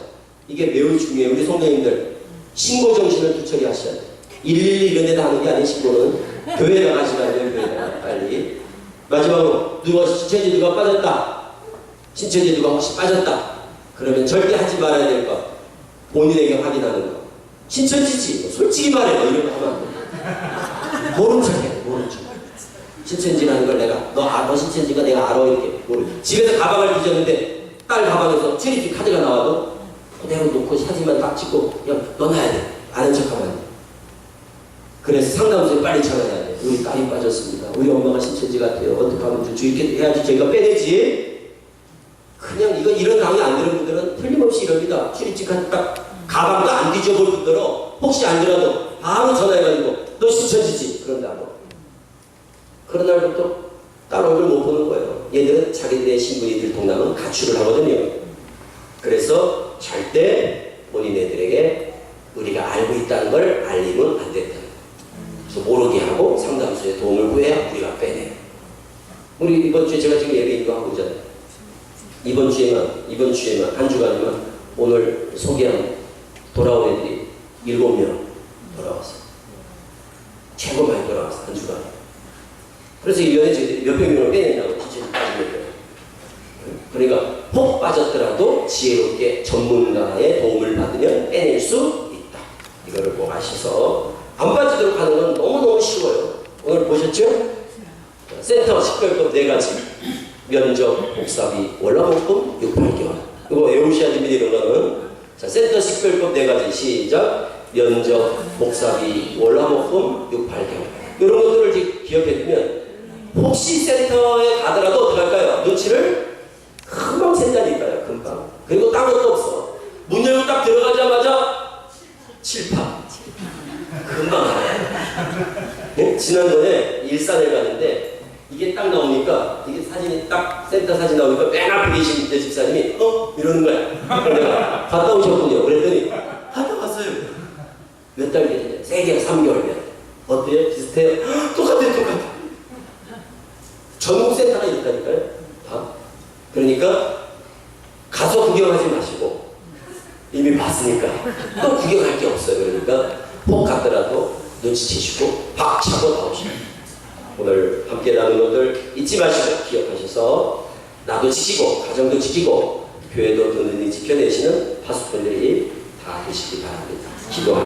이게 매우 중요해요. 우리 성도님들 신고정신을 투철히 하셔야 돼요. 112 이런 데다 하는 게 아닌 신고는 교회에다 가시라고요. 교회에다가 빨리. 마지막으로 누가 신천지 누가 빠졌다. 신천지 누가 혹시 빠졌다. 그러면 절대 하지 말아야 될 것. 본인에게 확인하는 것. 신천지지. 솔직히 말해. 너 이런 거 하면 안 돼. 모른 척 해. 모른 척. 신천지라는 걸 내가 너 신천지가 내가 알아. 이렇게 모르. 집에서 가방을 뒤졌는데 딸 가방에서 체리티 카드가 나와도 그대로 놓고 사진만 딱 찍고 그냥 넣어놔야 돼. 아는 척 하면 안 돼. 그래서 상담소에 빨리 전화해야 돼. 우리 딸이 빠졌습니다. 우리 엄마가 신천지 같아요. 어떻게 하면 좋지? 이렇게 해야지 저희가 빼내지. 그냥 이런 강의 안 들은 분들은 틀림없이 이럽니다. 체리티 카드 딱 가방도 안 뒤져볼 분들은 혹시 안 들어도 바로 전화해가지고 너 신천지지? 그런다고. 그런 날부터 딸 얼굴 못 보는 거예요. 얘들은 자기들의 신분이 들통나면 가출을 하거든요. 그래서 절대 본인애들에게 우리가 알고 있다는 걸 알리면 안 된다. 그래서 모르게 하고 상담소에 도움을 구해야 우리가 빼내요. 우리 이번 주에 제가 지금 예배 인도하고 있잖아요. 이번 주에만 한 주간이면 오늘 소개한 돌아온 애들이 7명 돌아왔어요. 최고 많이 돌아왔어요. 한 주간. 그래서 1년에 저희들이 몇백 명을 빼낸다고 기준이 빠지는 거예요. 그러니까 혹 빠졌더라도 지혜롭게 전문가의 도움을 받으면 빼낼 수 있다. 이거를 꼭 아셔서 안 빠지도록 하는 건 너무너무 쉬워요. 오늘 보셨죠? 센터 식별법 4가지. 면접, 복사비, 월화목금 6, 8개월. 이거 외우셔야 됩니다. 이런 거는. 자, 센터 식별법 4가지. 시작. 면접, 복사비, 월화목금 6, 8개월. 이런 것들을 기억해두면 혹시 센터에 가더라도 어떡할까요? 눈치를 금방 챈다니까요. 금방. 그리고 딴 것도 없어. 문 열고 딱 들어가자마자 칠판. 금방 알아요. 네? 지난번에 일산에 가는데 이게 딱 나오니까 이게 사진이 딱 센터 사진 나오니까 맨 앞에 계신 내 집사님이 이러는 거야. 내가 갔다 오셨군요. 그랬더니 갔다 왔어요. 몇 달 계시냐? 3개월, 3개월면 어때요? 비슷해요? 똑같아. 전국 센터가 있다니까요. 다. 그러니까 가서 구경하지 마시고 이미 봤으니까 또 구경할 게 없어요. 그러니까 혹 갔더라도 눈치채시고 박차고 나오시고. 오늘 함께 나눈 것들 잊지 마시고 기억하셔서 나도 지키고 가정도 지키고 교회도 든든히 지켜내시는 파수꾼들이 다 되시기 바랍니다. 기도합니다.